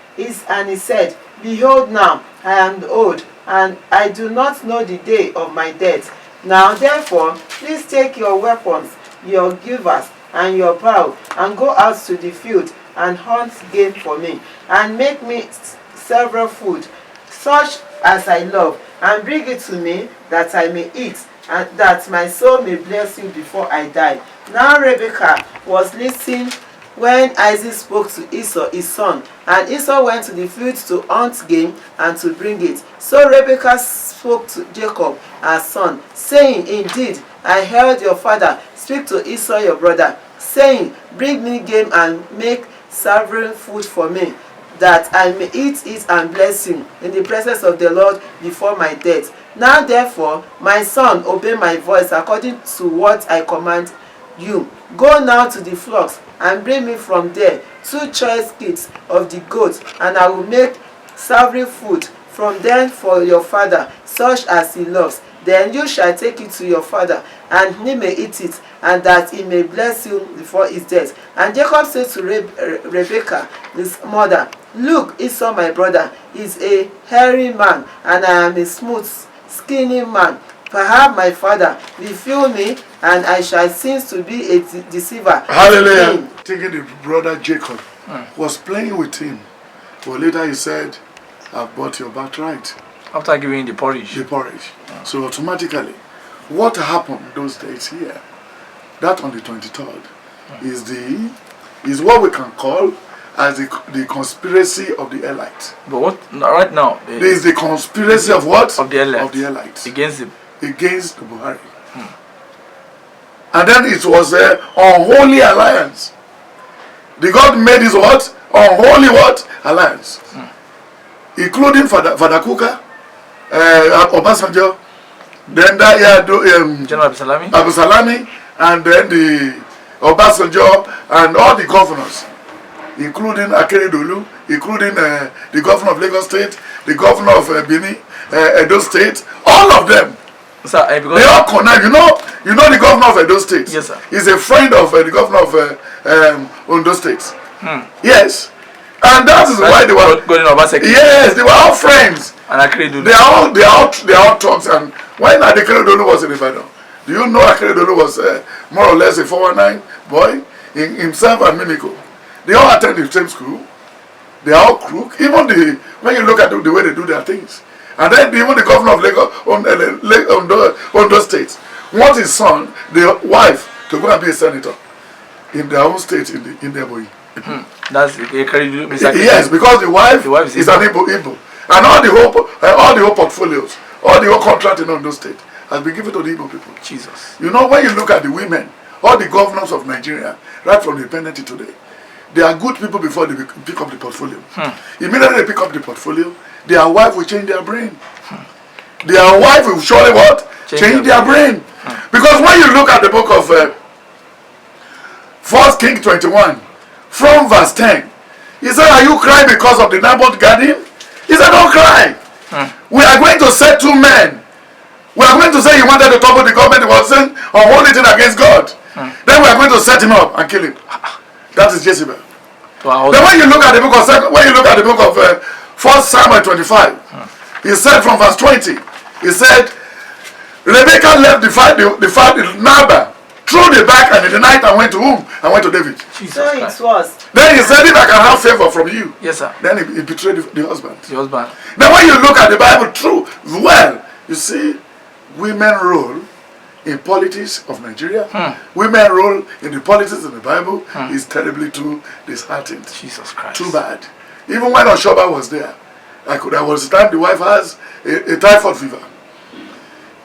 Speaker 3: And he said, behold, now I am old, and I do not know the day of my death. Now therefore, please take your weapons, your givers, and your bow, and go out to the field, and hunt game for me, and make me several food, such as I love, and bring it to me, that I may eat, and that my soul may bless you before I die. Now Rebekah was listening when Isaac spoke to Esau his son, and Esau went to the field to hunt game and to bring it. So Rebekah spoke to Jacob her son, saying, indeed, I heard your father speak to Esau your brother, saying, bring me game and make several food for me, that I may eat it and bless him in the presence of the Lord before my death. Now therefore, my son, obey my voice according to what I command you. Go now to the flocks and bring me from there 2 choice kits of the goats, and I will make savory food from them for your father, such as he loves. Then you shall take it to your father, and he may eat it, and that he may bless you before his death. And Jacob said to Rebekah, his mother, Look, Esau my brother is a hairy man, and I am a smooth, skinny man. Perhaps my father will feel me, and I shall cease to be a deceiver.
Speaker 2: Hallelujah. Taking the brother Jacob, was playing with him. But later he said, I've bought your birthright.
Speaker 1: After giving the porridge.
Speaker 2: The porridge. So automatically, what happened those days here, that on the 23rd, is what we can call as the conspiracy of the elites.
Speaker 1: But what right now?
Speaker 2: There is the conspiracy of what?
Speaker 1: Of the elites.
Speaker 2: Of the elites.
Speaker 1: Against
Speaker 2: Buhari. And then it was an unholy alliance. The God made his what? Unholy what? Alliance. Including Father Kuka, Obasanjo, then that
Speaker 1: General
Speaker 2: Abu Salami, and then the Obasanjo and all the governors, including Akeredolu, including the governor of Lagos State, the governor of Benin, Edo State, all of them.
Speaker 1: Sir,
Speaker 2: they all connect. You know the governor of Edo State.
Speaker 1: Yes, sir.
Speaker 2: He's a friend of the governor of Ondo State. Yes, and that is why they were. Yes, they were all friends.
Speaker 1: And Akeredolu.
Speaker 2: They are all talks. And when Akeredolu was in Ibadan, do you know Akeredolu was more or less a 419 boy in himself and Mimiko? They all attend the same school. They are all crook. Even when you look at the way they do their things. And then even the governor of Lagos, Ondo State, wants his son, the wife, to go and be a senator in their own state, in their boy.
Speaker 1: That's
Speaker 2: yes, because the wife is an Igbo. And all the whole portfolios, all the whole contract in Ondo State has been given to the Igbo people.
Speaker 1: Jesus.
Speaker 2: You know, when you look at the women, all the governors of Nigeria, right from independence to today, they are good people before they pick up the portfolio. Immediately they pick up the portfolio, their wife will change their brain. Their wife will surely what? Change their brain. Because when you look at the book of 1 King 21, from verse 10, he said, Are you crying because of the Naboth garden? He said, Don't cry. We are going to set 2 men. We are going to say he wanted to topple the government, he was saying unholy thing against God. Then we are going to set him up and kill him. That is Jezebel. Then when you look at the book of 1 Samuel 25, he said from verse 20, he said, Rebekah left the fight Nabal, threw the back, and in the night I went to whom? I went to David.
Speaker 3: So it was.
Speaker 2: Then he said, if I can have favor from you.
Speaker 1: Yes, sir.
Speaker 2: Then he betrayed the husband.
Speaker 1: The husband.
Speaker 2: Then when you look at the Bible true, well, you see, women role in politics of Nigeria, women role in the politics of the Bible is terribly too disheartened.
Speaker 1: Jesus Christ.
Speaker 2: Too bad. Even when Oshoba was there, there was a time the wife has a typhoid fever.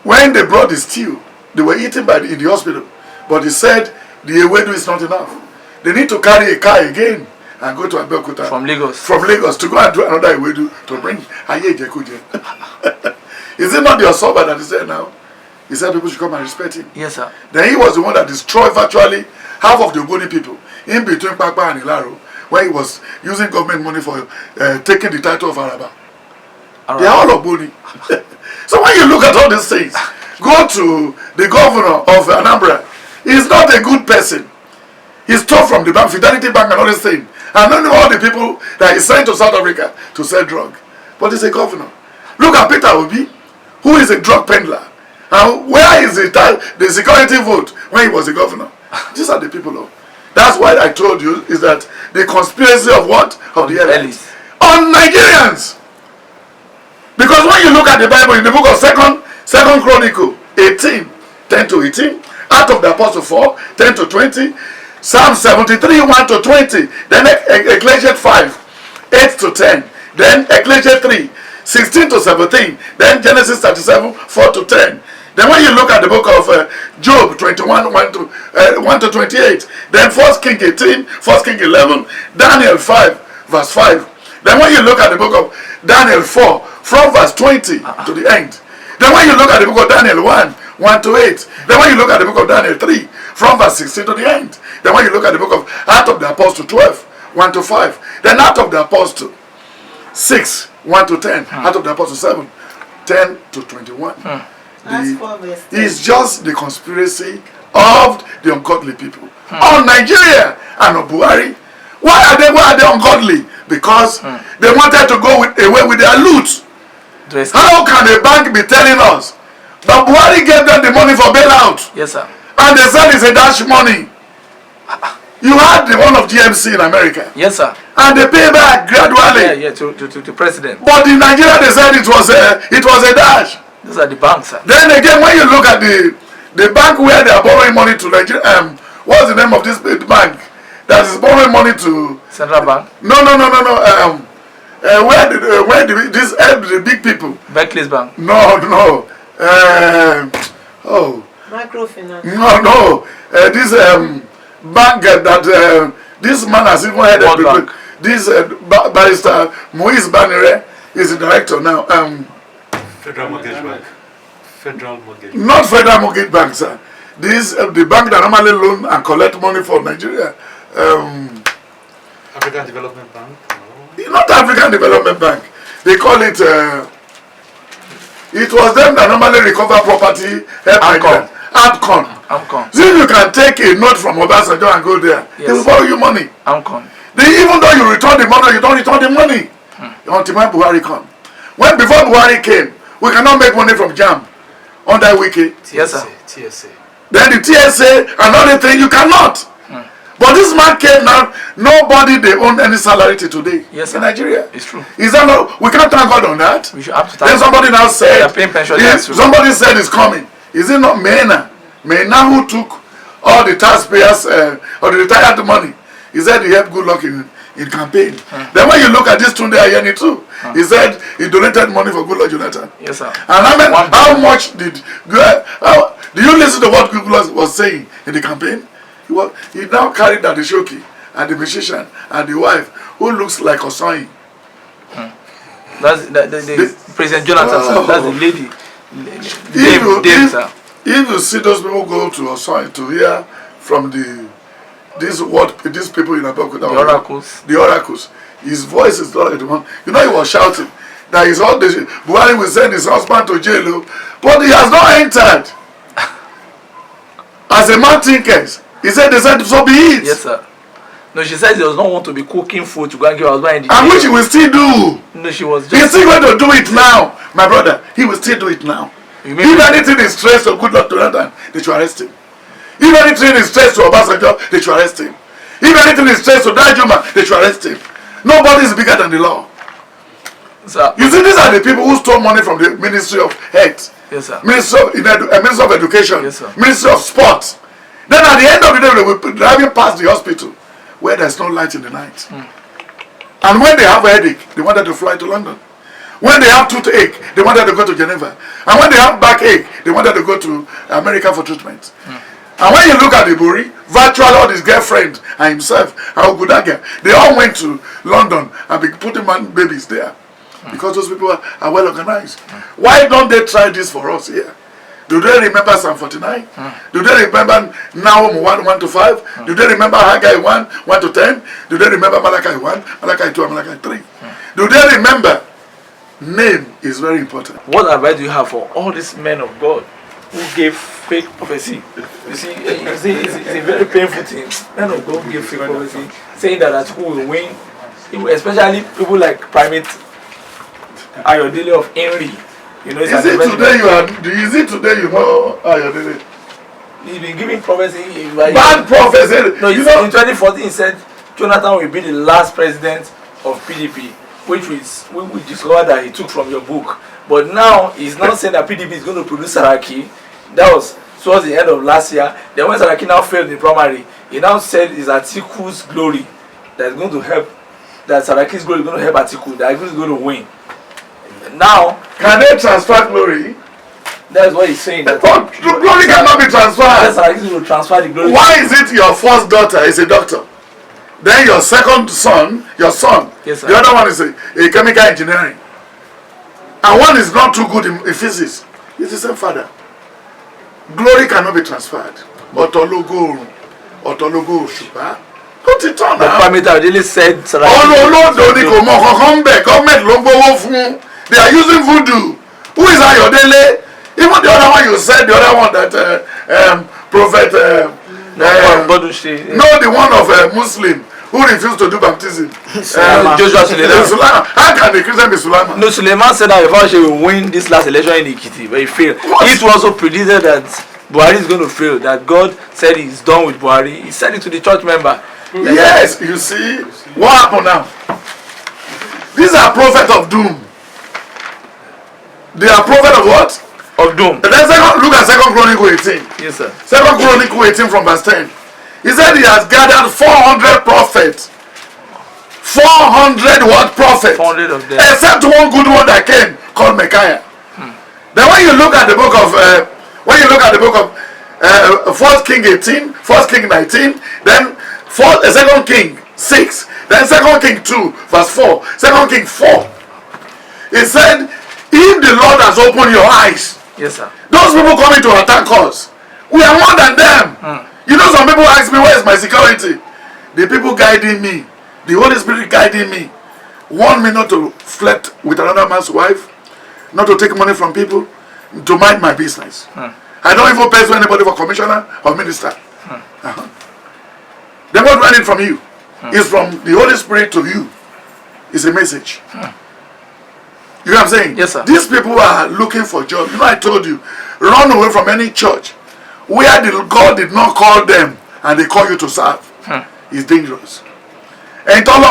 Speaker 2: When they brought the stew, they were eaten in the hospital. But he said the ewedu is not enough. They need to carry a car again and go to Abeokuta.
Speaker 1: From Lagos.
Speaker 2: From Lagos to go and do another ewedu to bring Aye Jekuje. Is it not the Osoba that is there now? He said people should come and respect him.
Speaker 1: Yes, sir.
Speaker 2: Then he was the one that destroyed virtually half of the Ogoni people in between Pakpa and Ilaro, where he was using government money for taking the title of Araba. They are all Ogoni. So when you look at all these things, go to the governor of Anambra. He's not a good person. He stole from the bank, Fidelity Bank and all this thing. And only all the people that he sent to South Africa to sell drug. But he's a governor. Look at Peter Obi, who is a drug peddler. And where is the security vote when he was a governor? These are the people. That's why I told you is that the conspiracy of what? Of the elites. On Nigerians. Because when you look at the Bible in the book of Second Chronicle 18, 10 to 18, Acts of the Apostle 4, 10 to 20, Psalm 73, 1 to 20, then Ecclesiastes 5, 8 to 10, then Ecclesiastes 3, 16 to 17, then Genesis 37, 4 to 10. Then when you look at the book of Job 21, 1 to 28, then 1 King 18, 1 King 11, Daniel 5, verse 5. Then when you look at the book of Daniel 4, from verse 20 to the end. Then when you look at the book of Daniel 1, 1 to 8. Then when you look at the book of Daniel 3, from verse 16 to the end. Then when you look at the book of Acts of the Apostle 12, 1 to 5, then Acts of the Apostle 6, 1 to 10, Acts of the Apostle 7, 10 to 21. It's just the conspiracy of the ungodly people on Nigeria and on Buhari. Why are they ungodly? Because they wanted to go away with their loot. How can a bank be telling us that Buhari gave them the money for bailout?
Speaker 1: Yes, sir.
Speaker 2: And they said it's a dash money. You had the one of GMC in America.
Speaker 1: Yes, sir.
Speaker 2: And they pay back gradually.
Speaker 1: Yeah, to president.
Speaker 2: But in Nigeria they said it was a dash.
Speaker 1: Those are the banks, sir.
Speaker 2: Then again, when you look at the bank where they are borrowing money to Nigeria, what's the name of this bank that is borrowing money to?
Speaker 1: Central Bank?
Speaker 2: No. Where the big people?
Speaker 1: Barclays Bank?
Speaker 2: No.
Speaker 3: Microfinance?
Speaker 2: No. This bank that this man has even headed.
Speaker 1: Bank.
Speaker 2: This barrister Moise Banire is the director now.
Speaker 5: Federal Mortgage Bank.
Speaker 2: Not Federal Mortgage Bank, sir. This the bank that normally loan and collect money for Nigeria.
Speaker 5: African Development Bank? No.
Speaker 2: Not African Development Bank. They call it. It was them that normally recover property. Amcon. So you can take a note from Obasanjo and go there. Yes. They will borrow you money.
Speaker 1: Amcon.
Speaker 2: Even though you return the money, you don't return the money. Until when Buhari come. Before Buhari came, we cannot make money from JAM under Wiki.
Speaker 1: Yes, sir.
Speaker 5: TSA.
Speaker 2: Then the TSA, another thing, you cannot. But this man came now, nobody they own any salary till today.
Speaker 1: Yes,
Speaker 2: in Nigeria.
Speaker 1: It's true.
Speaker 2: Is that no? We can't thank God on that.
Speaker 1: We should have to thank
Speaker 2: Then somebody now said, somebody said it's coming. Is it not Mena who took all the taxpayers or the retired money? He said he had good luck in campaign. Then when you look at this Tunde Ayeni too, he said he donated money for Goodluck Jonathan.
Speaker 1: Yes, sir.
Speaker 2: And how much did you listen to what Goodluck was saying in the campaign? He now carried that the Shoki and the musician and the wife who looks like Osoi.
Speaker 1: That's the President Jonathan, sir. That's the lady.
Speaker 2: If you see those people go to Osoi to hear from these people in Abakuta, the oracles, his voice is not the one. You know, he was shouting that his Buhari will send his husband to jail, but he has not entered. As a man thinkers, they said so be it.
Speaker 1: Yes, sir. No, she said he does not want to be cooking food to go and give her husband.
Speaker 2: And which he will still do.
Speaker 1: No, she was just...
Speaker 2: He's still going to do it now, my brother. He will still do it now. If anything is traced to Goodluck Jonathan, they should arrest him. If anything is traced to Obasanjo, they should arrest him. If anything is traced to Dajuma, they should arrest him. Nobody is bigger than the law.
Speaker 1: Sir.
Speaker 2: You see, these are the people who stole money from the Ministry of Health.
Speaker 1: Yes, sir.
Speaker 2: Ministry of Education.
Speaker 1: Yes, sir.
Speaker 2: Ministry of Sports. Then at the end of the day, they will be driving past the hospital where there's no light in the night. And when they have a headache, they wanted to fly to London. When they have toothache, they wanted to go to Geneva. And when they have backache, they wanted to go to America for treatment. And when you look at the Buri, virtually all his girlfriend and himself, and Ogudaga, they all went to London and be putting babies there. Because those people are well organized. Why don't they try this for us here? Do they remember Psalm 49? Do they remember Nahum 1 to 5? Do they remember Haggai 1 to 10? Do they remember Malachi 1, Malachi 2, and Malachi 3? Do they remember? Name is very important.
Speaker 1: What advice do you have for all these men of God who gave fake prophecy? You see, it's a very painful thing. Men of God give fake prophecy, saying that Atiku will win, especially people like Primate Ayodele of INRI. You know,
Speaker 2: is it today you know Ayodele?
Speaker 1: He's been giving prophecy.
Speaker 2: Bad prophecy.
Speaker 1: No, in 2014 he said Jonathan will be the last president of PDP, which we discovered that he took from your book. But now he's not saying that PDP is going to produce Saraki. That was towards the end of last year. Then when Saraki now failed in the primary, he now said it's Atiku's glory that's going to help. That Saraki's glory is going to help Atiku. That Atiku is going to win. Now,
Speaker 2: can they transfer glory?
Speaker 1: That's what he's saying. That
Speaker 2: glory cannot be transferred.
Speaker 1: Yes, Saraki will transfer the glory.
Speaker 2: Why is it your first daughter is a doctor? Then your second son, yes, the other one is a chemical engineering. And one is not too good in physics. It's the same father. Glory cannot be transferred. ọ̀tọ̀lógó òrùn ọ̀tọ̀lógó òṣùpá ó ti tán
Speaker 1: The
Speaker 2: náà.
Speaker 1: Primate Ayodele said Saraki.
Speaker 2: olóòdò ni kò mọ kankan bẹ̀ gọ́ọ̀mẹ̀ntì ló ń gbowó fún. They are using voodoo. Who is Ayodele? Even the other one you said, the other one that Prophet no, the one of Muslim who refused to do baptism.
Speaker 1: Joshua Suleiman.
Speaker 2: How can the Christian be Suleiman?
Speaker 1: No, Suleiman said that Buhari will win this last election in Ikiti, but he failed. It was also predicted that Buhari is going to fail, that God said he's done with Buhari. He said it to the church member.
Speaker 2: Yes, you see, what happened now? These are prophets of doom. They are prophets of what?
Speaker 1: Of doom.
Speaker 2: Then look at 2 Chronicles 18.
Speaker 1: Yes, sir.
Speaker 2: 2 Chronicles 18 from verse 10. He said he has gathered 400 prophets. 400 what prophets?
Speaker 1: 400 of them.
Speaker 2: Except one good one that came called Micaiah. Then when you look at the book of 1 King 18, 1 King 19, then 2 King 6, then 2 King 2 verse 4, 2 King 4. He said, if the Lord has opened your eyes,
Speaker 1: yes, sir,
Speaker 2: those people coming to attack us, we are more than them. You know, some people ask me, where is my security? The people guiding me, the Holy Spirit guiding me, warn me not to flirt with another man's wife, not to take money from people, to mind my business. I don't even pay to anybody for commissioner or minister. Then what do I need from you? It's from the Holy Spirit to you. It's a message. You know what I'm saying?
Speaker 1: Yes, sir.
Speaker 2: These people are looking for jobs. You know, I told you, run away from any church where God did not call them and they call you to serve. It's dangerous. And when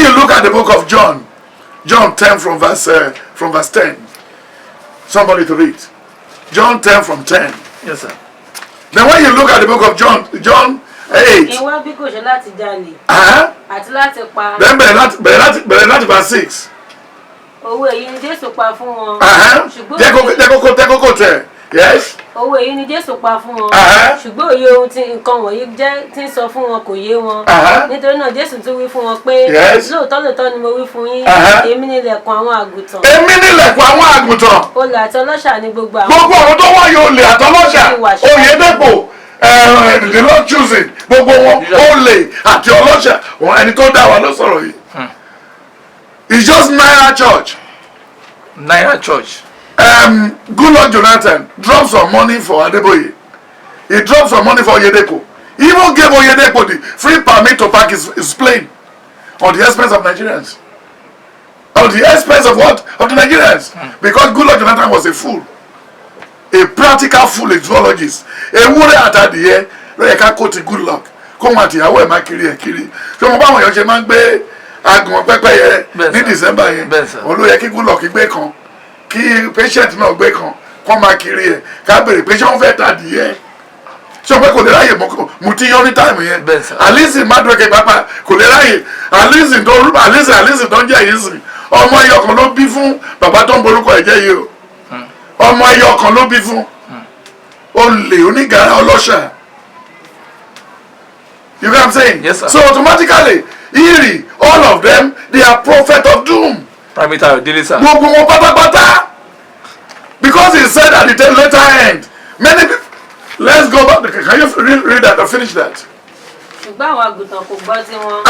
Speaker 2: you look at the book of John 10 from verse 10. Somebody to read. John 10 from 10.
Speaker 1: Yes, sir.
Speaker 2: Then when you look at the book of John 8. Then bẹ̀rẹ̀ láti verse 6.
Speaker 4: Owó èyí ni Jésù pa fún wọn.
Speaker 2: Tẹ́kókó tẹ̀. Yes.
Speaker 4: Owó èyí ni Jésù pa fún wọn. Ṣùgbọ́n òye ohun tí nǹkan wọ̀nyí jẹ́ tí ń sọ fún wọn kò yé wọn. Nítorí náà Jésù tún wí fún wọn pé lóòótọ́ ni mo wí fún yín. Èmi ni ilẹ̀kùn àwọn àgùntàn.
Speaker 2: Èmi ni ilẹ̀kùn àwọn àgùntàn.
Speaker 4: Olè àti ọlọ́ṣà ni gbogbo àwọn.
Speaker 2: Gbogbo àwọn tó wáyé olè àti ọlọ́ṣà. Oyedepo. The Lord choosing. Gbogbo wọn olè àti ọlọ́ṣà. Ẹni tó dá wa ló sọ̀rọ̀ yìí. It's just Naira Church.
Speaker 1: Naira Church.
Speaker 2: Good Lord Jonathan dropped some money for Adeboye. He dropped some money for Oyedepo. He even gave Oyedepo the free permit to park his plane on the expense of Nigerians. On the expense of what? Of the Nigerians. Because Good Lord Jonathan was a fool. A practical fool, a zoologist. Ewúrẹ́ àtàdìyẹ ló yẹ ká kó ti Good Luck. Kó wọn àtìyàwó ẹ̀ máa kiri ẹ̀ kiri. Ṣé wọn báwọn èèyàn ṣe máa ń gbé àgùn pẹ́pẹ́yẹ ní December yẹn? Òun ló yẹ kí Good Luck gbé kan. Kí patient náà gbé kan. Kó máa kiri ẹ̀. Ká bèrè pé ṣé wọ́n fẹ́ tàdìyẹ? Ṣé o pé kò lè ráyè mu tí yọ ní táìmù yẹn? Alice Madueke pápá kò lè ráyè. Alice tó ń jẹ́ yìí sìn. Ọmọ ẹyọ kan ló bí fún bàbá tó ń borúkọ ẹ̀jẹ̀ yìí o. Ọmọ ẹyọ kan ló bí fún. Olè onígàrá ọlọ́ṣà. You know what I'm saying?
Speaker 1: Yes, sir.
Speaker 2: So automatically, INRI, all of them, they are prophet of doom.
Speaker 1: Primate Ayodele, sir.
Speaker 2: Gbogbo wọn pátápátá. Because he said at the later end, many people. Let's go back. Can you read that or finish that?
Speaker 4: Ṣùgbọ́n àwọn àgùntàn kò gbọ́ tí wọn.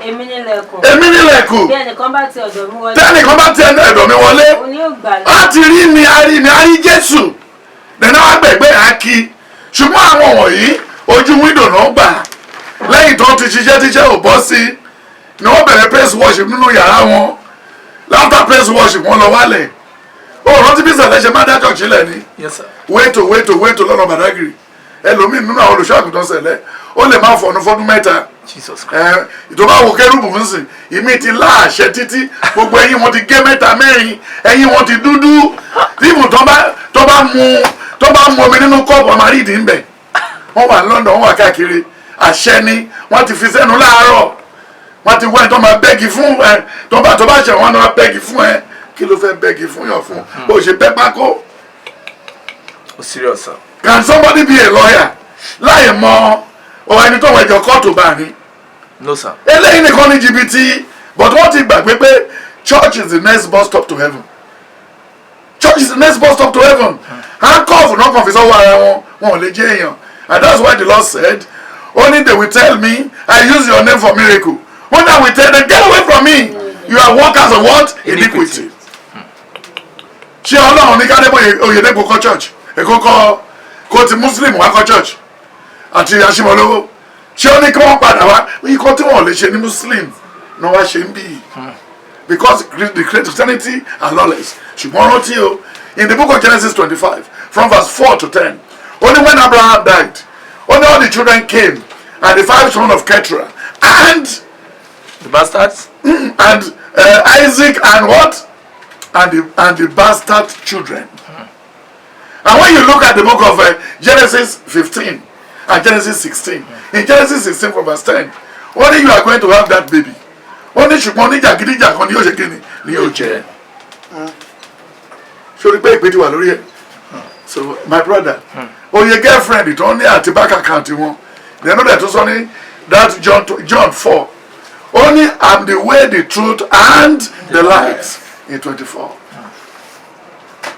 Speaker 4: Èmi ni ilẹ̀kùn.
Speaker 2: Èmi ni ilẹ̀kùn.
Speaker 4: Bí ẹnìkan bá ti ọ̀dọ̀ mi wọlé.
Speaker 2: Tẹ́nìkan bá ti ọ̀dọ̀ mi wọlé.
Speaker 4: Òun yóò gbà lọ.
Speaker 2: Láti rí mi, a rí Jésù. Nínú àgbẹ̀gbẹ̀ àkí. Ṣùgbọ́n àwọn wọ̀nyí ojú wíńdò náà gbà. Lẹ́yìn tó ti ṣiṣẹ́ ò bọ́ sí ni wọ́n bẹ̀rẹ̀ praise worship nínú yàrá wọn. After praise worship wọ́n lọ wálẹ̀. Ó rántí bí sàlẹ̀ ṣe máa dá church sílẹ̀ ni.
Speaker 1: Yes, sir.
Speaker 2: Wait to lọ́nà Badagry. Ẹlòmíì nínú àwọn olùṣọ́àgùntàn ṣẹlẹ̀ ó lè máa fọ̀nù fọ́dún mẹ́ta. Ìjọba wo kérúbù ń sìn ìmí ti láàṣẹ títí gbogbo ẹyin wọn ti gé mẹ́ta mẹ́rin ẹyin wọn ti dúdú tíìmù tó bá mu omi nínú kọ́ọ̀pù ọmọ àríìdì ń bẹ̀ wọ́n wà London wọ́n wà káàkiri àṣẹ ni wọ́n ti fi sẹ́nu láàárọ̀ wọ́n ti wẹ́n tó máa bẹ́ẹ̀gì fún ẹ tó bá ṣẹ̀ wọ́n náà bẹ́ẹ̀gì fún ẹ kí ló fẹ́ bẹ́ẹ̀gì fún yàn fún bó ṣe pẹ́ pákó.
Speaker 1: Serious, sir.
Speaker 2: Can somebody be a lawyer? Láì mọ ẹni tó wọ ẹjọ́ kóòtù bá ní.
Speaker 1: No, sir.
Speaker 2: Eléyìí nìkan ní jìbìtì but wọ́n ti gbàgbé pé church is the next bus stop to heaven. Church is the next bus stop to heaven. handcuff no confess wọn ò lè jẹ́ èèyàn. And that's why the Lord said, only they will tell me, I use your name for miracle. When I will tell them, get away from me. You are workers of what? Iniquity. Ṣé Ọlọ́run ní ká débò Oyedepo kọ́ church? Èkó kọ́ ti Muslim wá kọ́ church? Àti Aṣímọlówó. Ṣé ó ní kí wọ́n padà wá? Ikọ́ tí wọ́n lè ṣe ní Muslim náà wá ṣe ń bí. Because the Christianity are lawless. Ṣùgbọ́n rántí o, in the book of Genesis 25, from verse 4 to 10, only when Abraham died, only all the children came, and the 5 sons of Keturah, and
Speaker 1: the bastards,
Speaker 2: and Isaac, and what? And the bastard children. And when you look at the book of Genesis 15 and Genesis 16, in Genesis 16 from verse 10, only you are going to have that baby. Only ṣùgbọ́n ní jàgídíjà kan ni yóò ṣe kíni ni yóò jẹ. Ṣorí pé ìpè ti wà lórí ẹ̀. So my brother, oye girlfriend tó ní àti bank account wọn, they know that tó sọ ní that John 4. Only I'm the way, the truth, and the light in 24.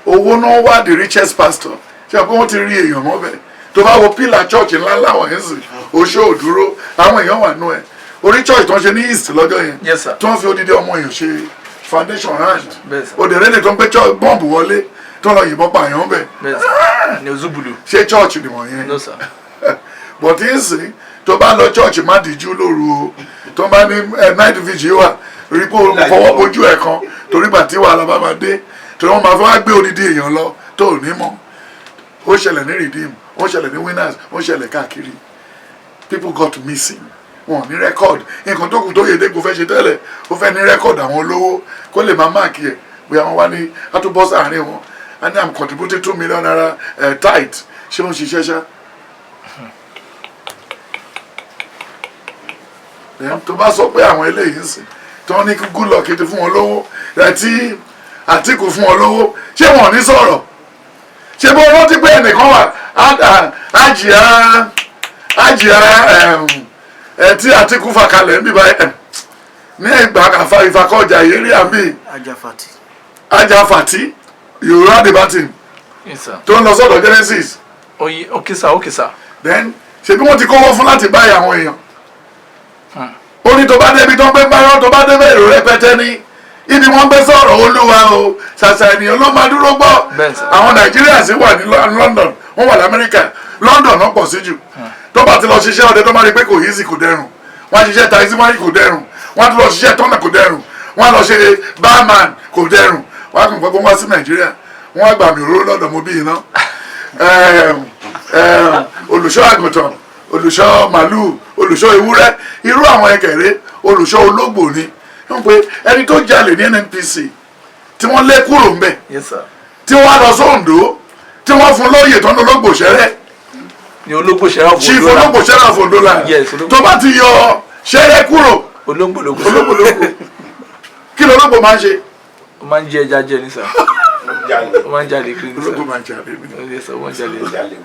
Speaker 2: Owó náà wá the richest pastor. Ṣé àpò wọn ti rí èèyàn mọ́ bẹ́ẹ̀? Tó bá wo pillar church ńlá láwọn yẹn sì, oṣó òdúró, àwọn èèyàn wà nú ẹ̀. Orí church tó ń ṣe ní east lọ́jọ́ yẹn.
Speaker 1: Yes, sir.
Speaker 2: Tó ń fi odidi ọmọ èèyàn ṣe foundation hand. Òdèrè lè tó ń gbé bọ́ǹbù wọlé tó ń lọ yìnbọn pa àyàn bẹ́ẹ̀.
Speaker 1: Ní Ozubulu.
Speaker 2: Ṣé church ni wọ̀nyẹn?
Speaker 1: No, sir.
Speaker 2: But ń sìn tó bá lọ church má dìjú lóru o. Tó bá ní night vigil wà rí pé fọwọ́ bojú ẹ̀ kan torí bàtí wàhálà bá máa dé torí wọ́n máa fẹ́ wá gbé odidi èèyàn lọ tó ò ní mọ̀. Ó ṣẹlẹ̀ ní redeem, ó ṣẹlẹ̀ ní winners, ó ṣẹlẹ̀ káàkiri. People got missing. Wọn ní record nǹkan tó kù tó Oyedepo fẹ́ ṣe tẹ́lẹ̀ ó fẹ́ ní record àwọn olówó kó lè máa máàkì ẹ̀ bóyá wọ́n wá ní atúbọ̀ sáàárín wọn a ní I'm contributing 2 million naira tithe ṣé wọ́n ṣiṣẹ́ ṣá. Tó bá sọ pé àwọn eléyìí ń sìn tó ní good luck ti fún wọn lówó tí Àtíkù fún wọn lówó ṣé wọn ò ní sọ̀rọ̀ ṣé bó rántí pé ẹnìkan wà ájìá tí Àtíkù fà kalẹ̀ ń bí báyìí ní ìgbà ìfakọ̀jà yìí rí àmì Ajafati Yorùbá debating tó ń lọ sọ́dọ̀ Genesis.
Speaker 1: Okay sir.
Speaker 2: Then ṣebí wọ́n ti kọ́wọ́ fún láti báyìí àwọn èèyàn. Ó ní tó bá débi tó ń gbé báyọ̀ tó bá débẹ̀ èrò rẹpẹtẹ ní ibi wọ́n gbé sọ̀rọ̀ Olúwa o ṣàṣà ènìyàn ló máa dúró gbọ́. Àwọn Nàìjíríà sì wà ní London wọ́n wà l'Amẹ́ríkà London náà pọ̀ sí jù. Tó bá ti lọ ṣiṣẹ́ ọdẹ tó máa rí pé kò easy kò dẹrùn wọ́n á ṣiṣẹ́ taxi máa kò dẹrùn wọ́n á tún lọ ṣiṣẹ́ tọ́nà kò dẹrùn wọ́n á lọ ṣe barman kò dẹrùn wọ́n á kàn gbọ́gbọ́n wá sí Nàìjíríà wọ́n á gbà mí òróró lọ́dọ̀ mo bí iná olùṣọ́ àgùntàn olùṣọ́ màlúù olùṣọ́ ewúrẹ́ irú àwọn ẹgẹ̀rẹ́ olùṣọ́ ológbò ni wọ́n pe ẹni tó jalè ní NNPC tí wọ́n lé kúrò ń bẹ̀ tí wọ́n á lọ sóńdó tí wọ́n fún lóyè tó ń ológbò ṣẹ́rẹ́
Speaker 1: ni ológbò ṣẹ́rẹ́
Speaker 2: chief ológbò ṣẹ́rẹ́ fòndólà tó bá ti yọ ṣẹ́rẹ́ kúrò
Speaker 1: ológbòlógbò
Speaker 2: kí ló ológbò máa ń ṣe.
Speaker 1: ó máa ń jẹ ẹja jẹ ní sà ó máa ń jalè kiri ní sà
Speaker 2: ológbò máa ń jalè ní
Speaker 1: sà ó máa ń jalè.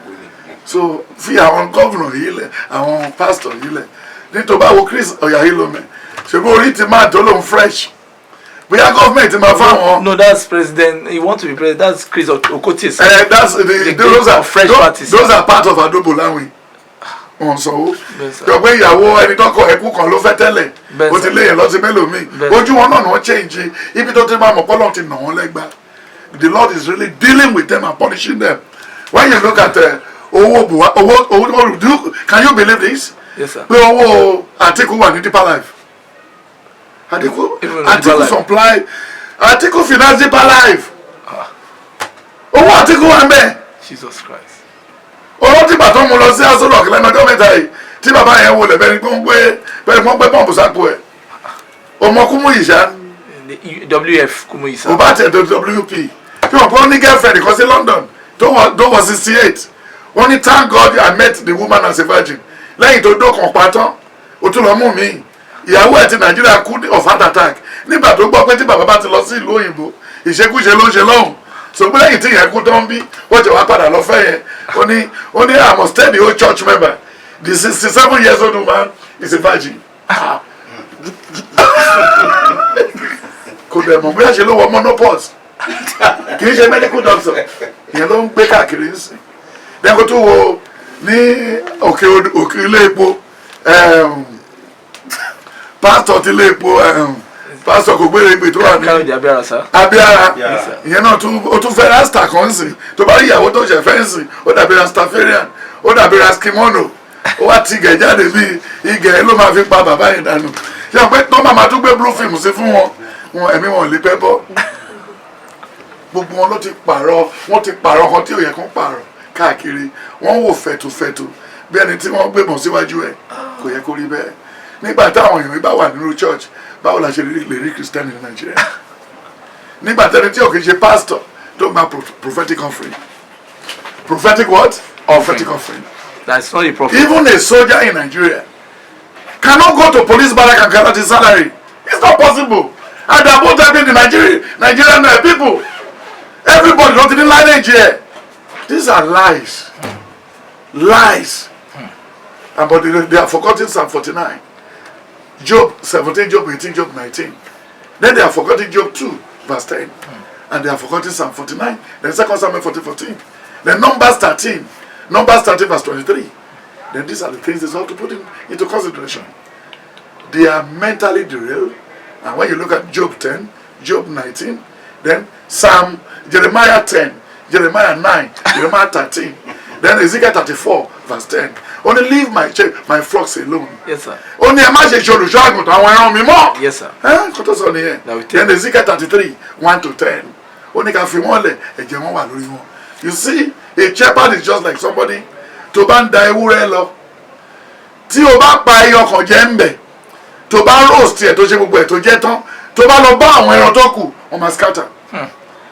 Speaker 2: So fi àwọn gómìnà yìí lẹ̀ àwọn pásítọ̀ yìí lẹ̀ nítorí báwo Chris Oyahilome ṣùgbọ́n orí ti máa tó lóun fresh bóyá gọ́ọ̀mẹ̀ntì máa fáwọn.
Speaker 1: No, that's president. He want to be president. That's Chris Okotis.
Speaker 2: That's those are
Speaker 1: fresh parties.
Speaker 2: Those are part of Adobo Lawin. Wọ́n sanwó. Jọ̀gbọ́n ìyàwó ẹni tọkọ ẹkú kan ló fẹ́ tẹ́lẹ̀. O ti léyìn lọ́sí mélòó mi. Ojú wọn náà ni wọ́n change. Ibi tó ti máa mọ̀ pọ́lọ́ ti nà wọ́n lẹ́gbà. The Lord is really dealing with them and punishing them. When you look at owó Buhari, can you believe this?
Speaker 1: Yes, sir.
Speaker 2: Pé owó Atiku wà ní Deeper Life. Atiku supply Atiku finance Deeper Life. Owó Atiku wà ń bẹ̀.
Speaker 1: Jesus Christ.
Speaker 2: Ọ̀rọ̀ tí bàtọ́ mu lọ sí asọ́rọ̀ ọ̀kẹ́lẹ́ ọjọ́ mẹ́ta yìí tí bàbá yẹn wọlé bẹ́ẹ̀ ni pé wọ́n gbé pọ́ǹpù sápò ẹ̀. Ọmọ Kúmúyì ṣá.
Speaker 1: WF Kúmúyì ṣá.
Speaker 2: Ọba tẹ̀ WP. Bí wọ́n pọ́n ní girlfriend kan sí London tó wọ 68. Wọ́n ní thank God I met the woman as a virgin. Lẹ́yìn tó dókan pátán, ó tún lọ mú mi. Ìyàwó ẹ̀ ti Nàìjíríà kú of heart attack. Nígbà tó gbọ́ pé tí bàbá bá ti lọ sí ìlú òyìnbó, ìṣekúṣe ló ń ṣe lọ́hùn. Ṣùgbọ́n lẹ́yìn tí ìyẹn kú tó ń bí, ó jẹ́ wá padà lọ fẹ́ yẹn. Ó ní I must tell the whole church member, the 67 years old woman is a virgin. Kò dẹ̀ mọ̀ bóyá ṣe ló wọ monopause kì í ṣe medical doctor ìyẹn ló ń gbé káàkiri sí dẹ́kun tó wo ní òkè ilé epo pásítọ̀ ti ilé epo pásítọ̀ kò gbére ìgbè tó wà ní abíára ìyẹn náà ó tún fẹ́ rasta kan sí tó bá rí ìyàwó tó ṣẹ̀ fẹ́ sí ó dàbí rastafarian ó dàbí raskimono ó wá ti gẹ̀ jáde bíi igẹ̀ ló máa fi pa bàbá yẹn dànù ṣé o pé tó máa tún gbé blue film sí fún wọn ẹ̀mí wọn ò lè pẹ́ bọ́ gbogbo wọn ló ti pààrọ̀ wọ́n ti pààrọ̀ kan tí ò yẹ kó pààrọ̀ káàkiri wọ́n wò fẹ̀tùfẹ̀tù bí ẹni tí wọ́n gbébọn síwájú ẹ̀ kò yẹ kó rí bẹ́ẹ̀ nígbà táwọn èèyàn bá wà nínú church báwo la ṣe lè rí Christian ní Nàìjíríà nígbà tẹ́ni tí ò kì í ṣe pastor tó gba prophetic offering prophetic what? Prophetic offering.
Speaker 1: That's not a prophet.
Speaker 2: Even a soldier in Nigeria cannot go to police barrack and collect his salary. It's not possible. And they are both helping the Nigerian people. Everybody don't even lie Nigeria. These are lies. Lies. But they are forgetting Psalm 49. Job 17, Job 18, Job 19. Then they are forgetting Job 2, verse 10. And they are forgetting Psalm 49. Then 2 Samuel 14. Then Numbers 13. Numbers 13, verse 23. Then these are the things they have to put into consideration. They are mentally derailed. And when you look at Job 10, Job 19, then Jeremiah 10, Jeremiah 9, Jeremiah 13, then Ezekiel 34, verse 10. Only leave my flocks alone.
Speaker 1: Yes, sir.
Speaker 2: Only a man should more.
Speaker 1: Yes, sir.
Speaker 2: Then Ezekiel 33, 1 to 10. Only can feel more like you see, a shepherd is just like somebody to ban da ewúrẹ́ lọ. Tí o bá pa ẹyọ kan jẹ ńbẹ̀, tó bá roast ẹ tó ṣe gbogbo ẹ tó jẹ tán, tó bá lọ bá àwọn ẹran tó kù, wọ́n máa scatter.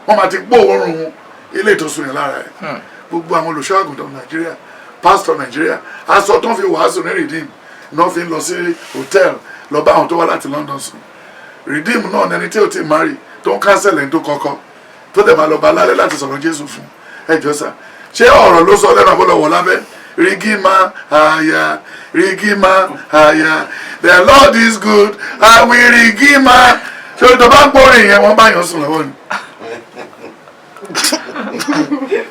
Speaker 2: Wọ́n máa ti gbóòórùn ilé ìtòsùn yẹn lára ẹ̀. Gbogbo àwọn olùṣọ́àgùntàn Nàìjíríà, pastor Nàìjíríà, aṣọ tó ń fi wàásù ní Redeem náà fi ń lọ sí hotel lọ bá àwọn tó wá láti London sùn. Redeem náà nẹni tí o ti marry tó ń cancel ẹni tó kọ́kọ́ tó dẹ̀ máa lọ bá lálẹ́ láti sọ̀rọ̀ Jésù fún. Ẹ jọ sá ṣé ọ̀rọ̀ ló sọ lẹ́nu àbọ̀lọ̀wọ̀ lábẹ́ rigima aya the Lord is good and we rigima ṣé o tó bá ń gbórin yẹn wọ́n bá yàn sùn lọ́wọ́ ni.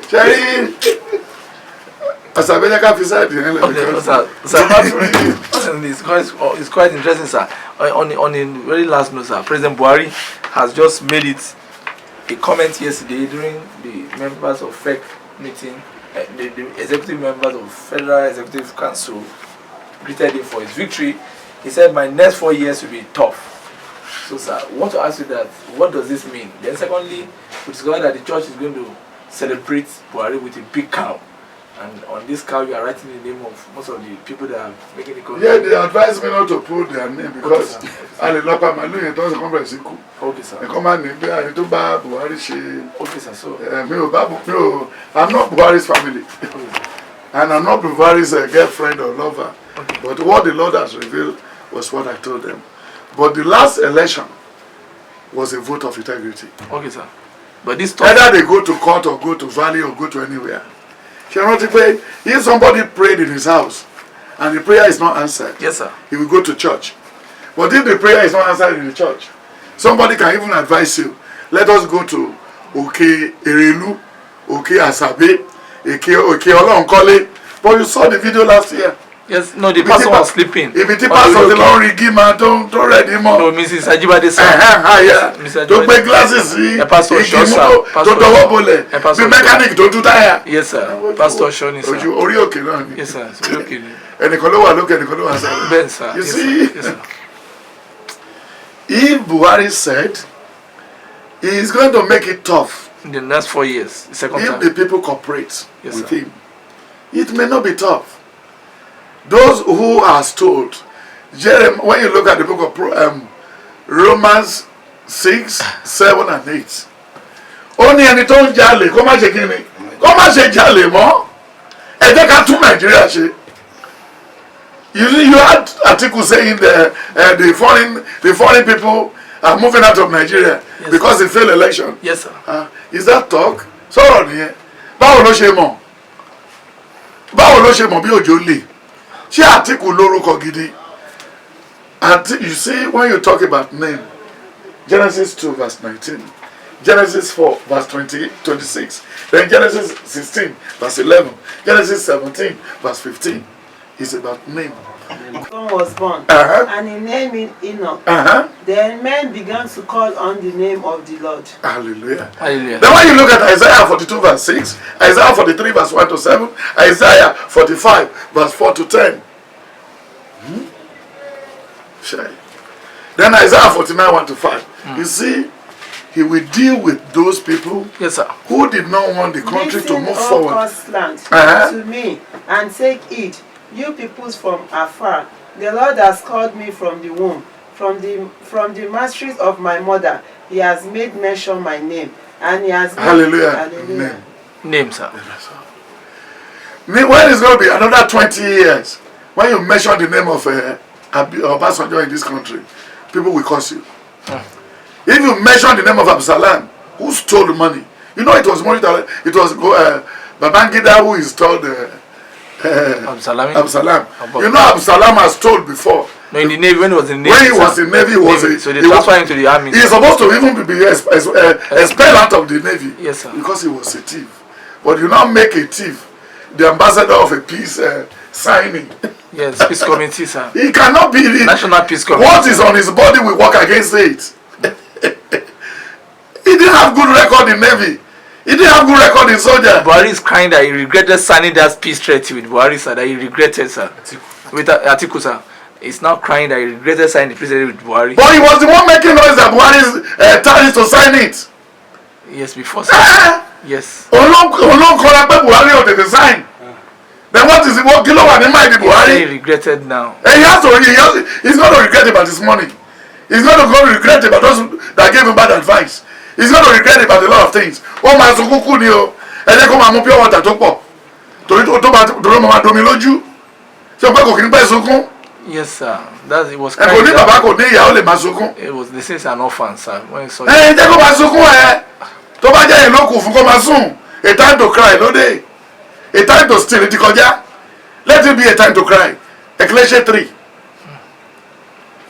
Speaker 2: ṣe rí Asabe Afrika fi sáàdì yẹn
Speaker 1: lẹ́nu. It's quite interesting, sir. On the very last note, sir, President Buhari has just made it a comment yesterday during the members of FEC meeting, the executive members of Federal Executive Council greeted him for his victory. He said, my next 4 years will be tough. So, sir, I want to ask you that, what does this mean? Then secondly, we discovered that the church is going to celebrate Buhari with a big cow. And on this cow, you are writing the name of most of the people that are making the country.
Speaker 2: Yeah, they advised me not to put their name because Ali Lopa Malu doesn't come from Siku.
Speaker 1: Okay, sir.
Speaker 2: They come and name to Buhari.
Speaker 1: Okay, sir. So,
Speaker 2: I'm not Buhari's family. And I'm not Buhari's girlfriend or lover. Okay. But what the Lord has revealed was what I told them. But the last election was a vote of integrity.
Speaker 1: Okay, sir. But this
Speaker 2: either they go to court or go to valley or go to anywhere. If somebody prayed in his house and the prayer is not answered,
Speaker 1: yes, sir,
Speaker 2: he will go to church. But if the prayer is not answered in the church, somebody can even advise you, let us go to Oke Erelu, Oke Asabe, Oke Olonkole. But you saw the video last year.
Speaker 1: Yes, no, the pastor was sleeping.
Speaker 2: If the pastor the Lord Rigima, don't read him up.
Speaker 1: No, Mrs. Ajibade sir.
Speaker 2: Don't wear glasses.
Speaker 1: Pastor Sean, sir.
Speaker 2: Don't the mechanic don't do tire.
Speaker 1: Yes, sir. Pastor Sean, sir.
Speaker 2: Yes,
Speaker 1: sir. Okay.
Speaker 2: Ben, sir. You see,
Speaker 1: yes, sir.
Speaker 2: If Buhari said he is going to make it tough
Speaker 1: in the next 4 years, the second
Speaker 2: if
Speaker 1: time,
Speaker 2: the people cooperate with
Speaker 1: sir,
Speaker 2: him, it may not be tough. Those who are told, when you look at the book of Romans 6, 7, and 8, only ẹni tó ń jalè kó má ṣe kíni kó má ṣe jalè mọ́ ẹ jẹ́ ká tún Nàìjíríà ṣe. You had Atiku saying the foreign people are moving out of Nigeria because they failed election.
Speaker 1: Yes, sir.
Speaker 2: Is that talk? Sọ̀rọ̀ nìyẹn. Báwo ló ṣe mọ̀? Báwo ló ṣe mọ̀ bí òjò lè? Ṣé Atiku lórúkọ gidi? And you see, when you talk about name, Genesis 2 verse 19, Genesis 4, verse 26. Then Genesis 16, verse 11. Genesis 17, verse 15. It's about name.
Speaker 3: Son was born, and he named him Enoch. Then men began to call on the name of the Lord.
Speaker 2: Hallelujah.
Speaker 1: Hallelujah.
Speaker 2: Then when you look at Isaiah 42, verse 6, Isaiah 43, verse 1 to 7, Isaiah 45, verse 4 to 10. Then Isaiah 49, 1 to 5. You see, he will deal with those people who did not want the country to move forward.
Speaker 3: Listen, to me, and take it, you peoples from afar. The Lord has called me from the womb, from the masteries of my mother. He has made mention my name, and he has made
Speaker 2: hallelujah.
Speaker 1: Name, sir.
Speaker 2: When it's going to be another 20 years, when you mention the name of Obasanjo in this country, people will curse you. If you mention the name of Absalom, who stole the money, you know it was Babangida who installed Absalom. You know Absalom has told before.
Speaker 1: No, in the Navy, when he was in the Navy.
Speaker 2: When he was in the Navy,
Speaker 1: so they transferred him to the army.
Speaker 2: He is supposed to even be expelled out of the Navy.
Speaker 1: Yes, sir.
Speaker 2: Because he was a thief. But you now make a thief the ambassador of a peace signing.
Speaker 1: Yes, peace committee, sir.
Speaker 2: He cannot be the
Speaker 1: National Peace Committee.
Speaker 2: What is on his body will work against it. He didn't have good record in Navy. He didn't have good record in soldier.
Speaker 1: Buhari is crying that he regretted signing that peace treaty with Buhari, sir. That he regretted, sir. With Atiku, sir. He's now crying that he regretted signing the peace treaty with Buhari.
Speaker 2: But he was the one making noise that Buhari is telling to sign it.
Speaker 1: Yes, before, sir. Yes.
Speaker 2: Design. Then what is it? What kilo and Buhari?
Speaker 1: He regretted now.
Speaker 2: And he's going to regret about his money. He's going to regret about those that gave him bad advice. He's going to regret about a lot of things. Oh my sukuku ni o. Ẹjẹ kó máa mú pure water tó pọ̀. Torí tó máa domi lójú. Ṣé o pé kò kí n pẹ́ sunkún?
Speaker 1: Yes, sir. It was
Speaker 2: crying. Kò ní bàbá kò ní ìyá ó lè máa sunkún.
Speaker 1: It was the same as an orphan, sir. When he saw
Speaker 2: ẹjẹ kó máa sunkún ẹ. Tó bá jẹ́ ìlú kù fún kó máa sùn. A time to cry lóde. A time to steal ti kọjá. Let it be a time to cry. Ecclesiastes 3.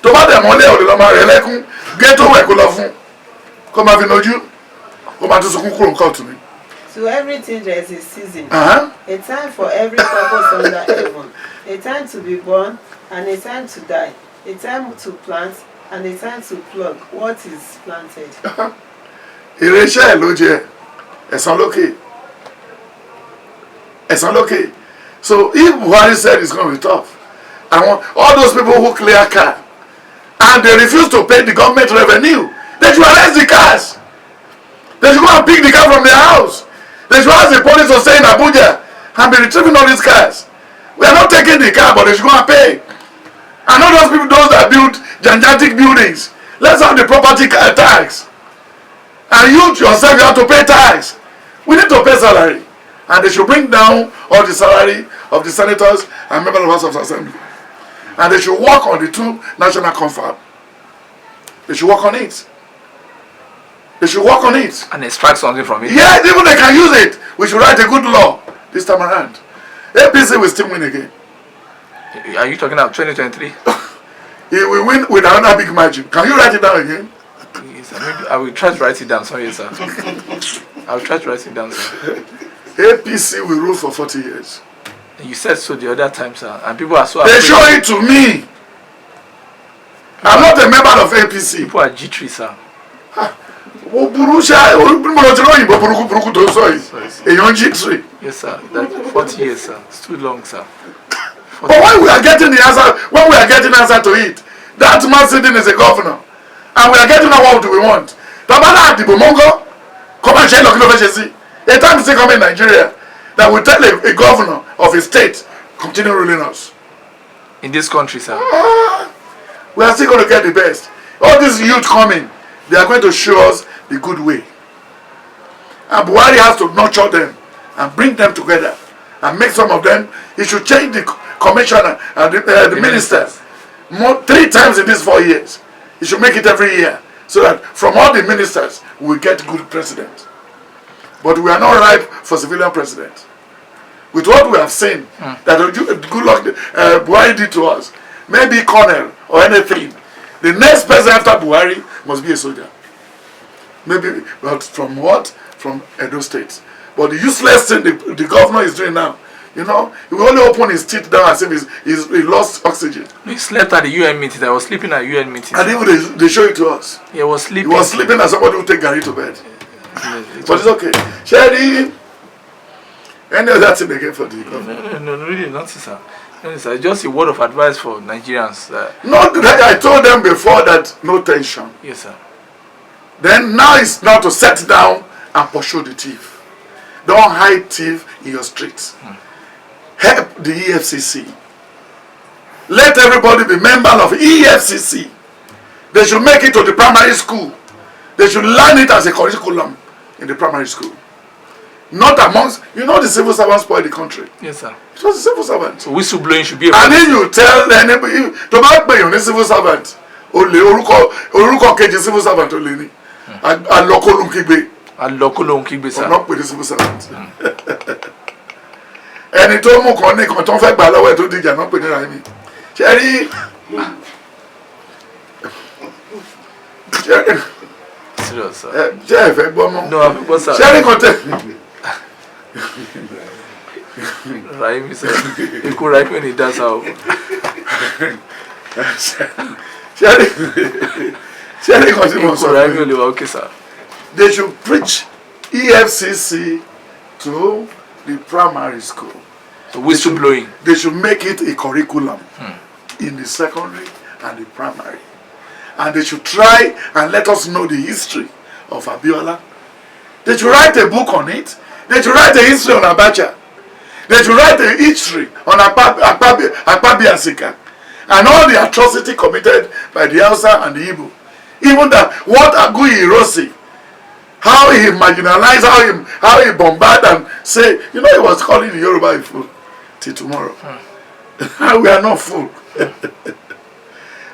Speaker 2: Tó bá dẹ̀ mọ́lẹ̀ ò lè lọ máa rẹ̀ lẹ́kún. Gé tó wẹ̀ kó lọ fún. Kó máa fi nojú. Kó máa tún sunkún kúrò nǹkan ọ̀tún ni.
Speaker 3: To everything there is a season. A time for every purpose under heaven. A time to be born and a time to die. A time to plant and a time to pluck what is planted.
Speaker 2: Ìrẹsẹ̀ ẹ̀ ló jẹ ẹ̀san lókè. Ẹ̀san lókè. So if Buhari said it's going to be tough, and all those people who clear car and they refuse to pay the government revenue, they should arrest the cars. They should go and pick the car from their house. They should ask the police to stay in Abuja and be retrieving all these cars. We are not taking the car, but they should go and pay. And not those people, those that build gigantic buildings. Let's have the property tax. And you yourself, you have to pay tax. We need to pay salary. And they should bring down all the salary of the senators and members of the House of Assembly. And they should work on the 2 national confab. They should work on it. They should work on it.
Speaker 1: And extract something from it.
Speaker 2: Yeah, even they can use it. We should write a good law this time around. APC will still win again.
Speaker 1: Are you talking about 2023?
Speaker 2: He will win with another big margin. Can you write it down again?
Speaker 1: Yes, I will try to write it down. Sorry, sir. I will try to write it down, sir.
Speaker 2: APC will rule for 40 years.
Speaker 1: You said so the other time, sir. And people are so
Speaker 2: They
Speaker 1: afraid.
Speaker 2: show it to me. I'm not a member of APC.
Speaker 1: People are jittery, sir. Yes, sir. That's 40 years, sir. It's too long, sir.
Speaker 2: But when we are getting the answer, to it, that man sitting is a governor, and we are getting what do we want? A time is coming in Nigeria that will tell a governor of a state continue ruling us.
Speaker 1: In this country, sir.
Speaker 2: We are still going to get the best. All these youth coming, they are going to show us the good way. And Buhari has to nurture them and bring them together and make some of them. He should change the commissioner and the ministers 3 times in these 4 years. He should make it every year so that from all the ministers we get good president. But we are not ripe for civilian president. With what we have seen, that good luck Buhari did to us, maybe colonel or anything, the next person after Buhari must be a soldier. maybe, but from what? From Edo State. But the useless thing the governor is doing now, you know, he will only open his teeth down as if he lost oxygen.
Speaker 1: He slept at the UN meeting. I was sleeping at UN meeting.
Speaker 2: And even they show it to us.
Speaker 1: He was sleeping.
Speaker 2: He was sleeping as somebody who take Gary to bed. But it's okay. Sherry, any other thing again for the government?
Speaker 1: No, really not, sir. No, sir. Just a word of advice for Nigerians.
Speaker 2: Not that I told them before that no tension.
Speaker 1: Yes, sir.
Speaker 2: Then now it's now to set down and pursue the thief. Don't hide thief in your streets. Help the EFCC. Let everybody be member of EFCC. They should make it to the primary school. They should learn it as a curriculum in the primary school. Not amongst, you know, the civil servants spoil the country.
Speaker 1: Yes, sir.
Speaker 2: It was the civil servant.
Speaker 1: So whistleblowing should be a
Speaker 2: and if you tell anybody, to back pay on the civil servant, only oruko keji civil servant only ni. Aloko lunkigbe.
Speaker 1: Aloko lunkigbe, sir.
Speaker 2: Not with the civil servant. Ẹni tó mú kan ní kan tó ń fẹ́ gbà lọ́wọ́ ẹ̀ tó dìjà náà pè ní Raimi. Ṣẹ́rí.
Speaker 1: Serious, sir.
Speaker 2: Ṣé ẹ fẹ́ gbọ́ mọ́?
Speaker 1: No, I fẹ́ gbọ́, sir.
Speaker 2: Ṣẹ́rí kan tẹ̀.
Speaker 1: Raimi, sir. Ikú Raimi ni dá sá o.
Speaker 2: Ṣẹ́rí kan tí mo sọ.
Speaker 1: Ikú Raimi ò lè wá òkè, sir.
Speaker 2: They should preach EFCC to the primary school.
Speaker 1: So whistleblowing.
Speaker 2: They should make it a curriculum in the secondary and the primary. And they should try and let us know the history of Abiola. They should write a book on it. They should write a history on Abacha. They should write a history on Akpabi Asika. And all the atrocity committed by the Hausa and the Igbo. Even that, what Agu Irosi, how he marginalized, how he bombarded and say, you know, he was calling the Yoruba a fool till tomorrow. We are not fool.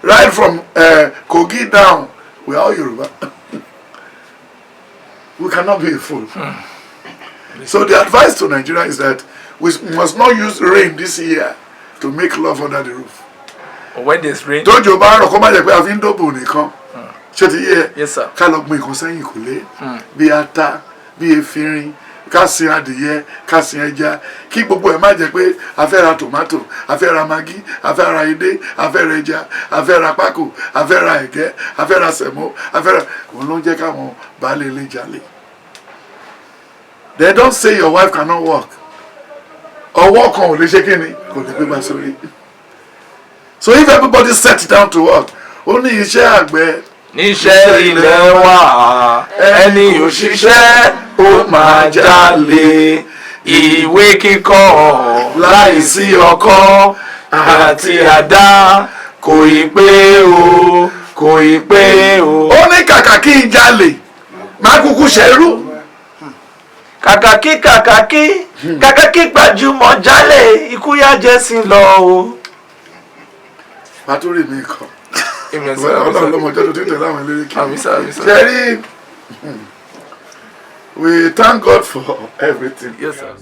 Speaker 2: Right from Kogi down, we are all Yoruba. We cannot be a fool. So the advice to Nigeria is that we must not use rain this year to make love under the roof.
Speaker 1: When there's rain.
Speaker 2: Don't you borrow come out of window bonico?
Speaker 1: Yes, sir.
Speaker 2: Ká lọ gbin nǹkan sẹ́yìn kùlé bí ata bí efinrin ká sin adìyẹ ká sin ẹja kí gbogbo ẹ̀ má jẹ́ pé a fẹ́ ra tomato a fẹ́ ra magi a fẹ́ ra edé a fẹ́ ra ẹja a fẹ́ ra pákó a fẹ́ ra ẹ̀gẹ́ a fẹ́ ra sẹ̀mó a fẹ́ ra òun ló ń jẹ́ káwọn baálé ilé jalè. They don't say your wife cannot work. Ọwọ́ kan ò lè ṣe kí ni kò lè gbé bá sórí. So if everybody sets down to work ó ní iṣẹ́ àgbẹ̀.
Speaker 1: Níṣẹ́ ilẹ̀ wa ẹni òṣìṣẹ́ ó máa jalè ìwé kíkọ́ láìsí ọkọ́ àti àdá kò ì pé o kò ì pé o.
Speaker 2: Ó ní kàkà kí n jalè máa kúkú ṣerú.
Speaker 1: Kàkàkí gbajúmọ̀ jalè ikú yá jẹ́ sí lọ o.
Speaker 2: Pàtórí mi kọ.
Speaker 1: Amen, sir.
Speaker 2: Ọlọ́run lọ́mọjọ́ tó tẹ̀lé àwọn eléré kí.
Speaker 1: Àmín, sir. Àmín, sir.
Speaker 2: Jerry, we thank God for everything.
Speaker 1: Yes, sir.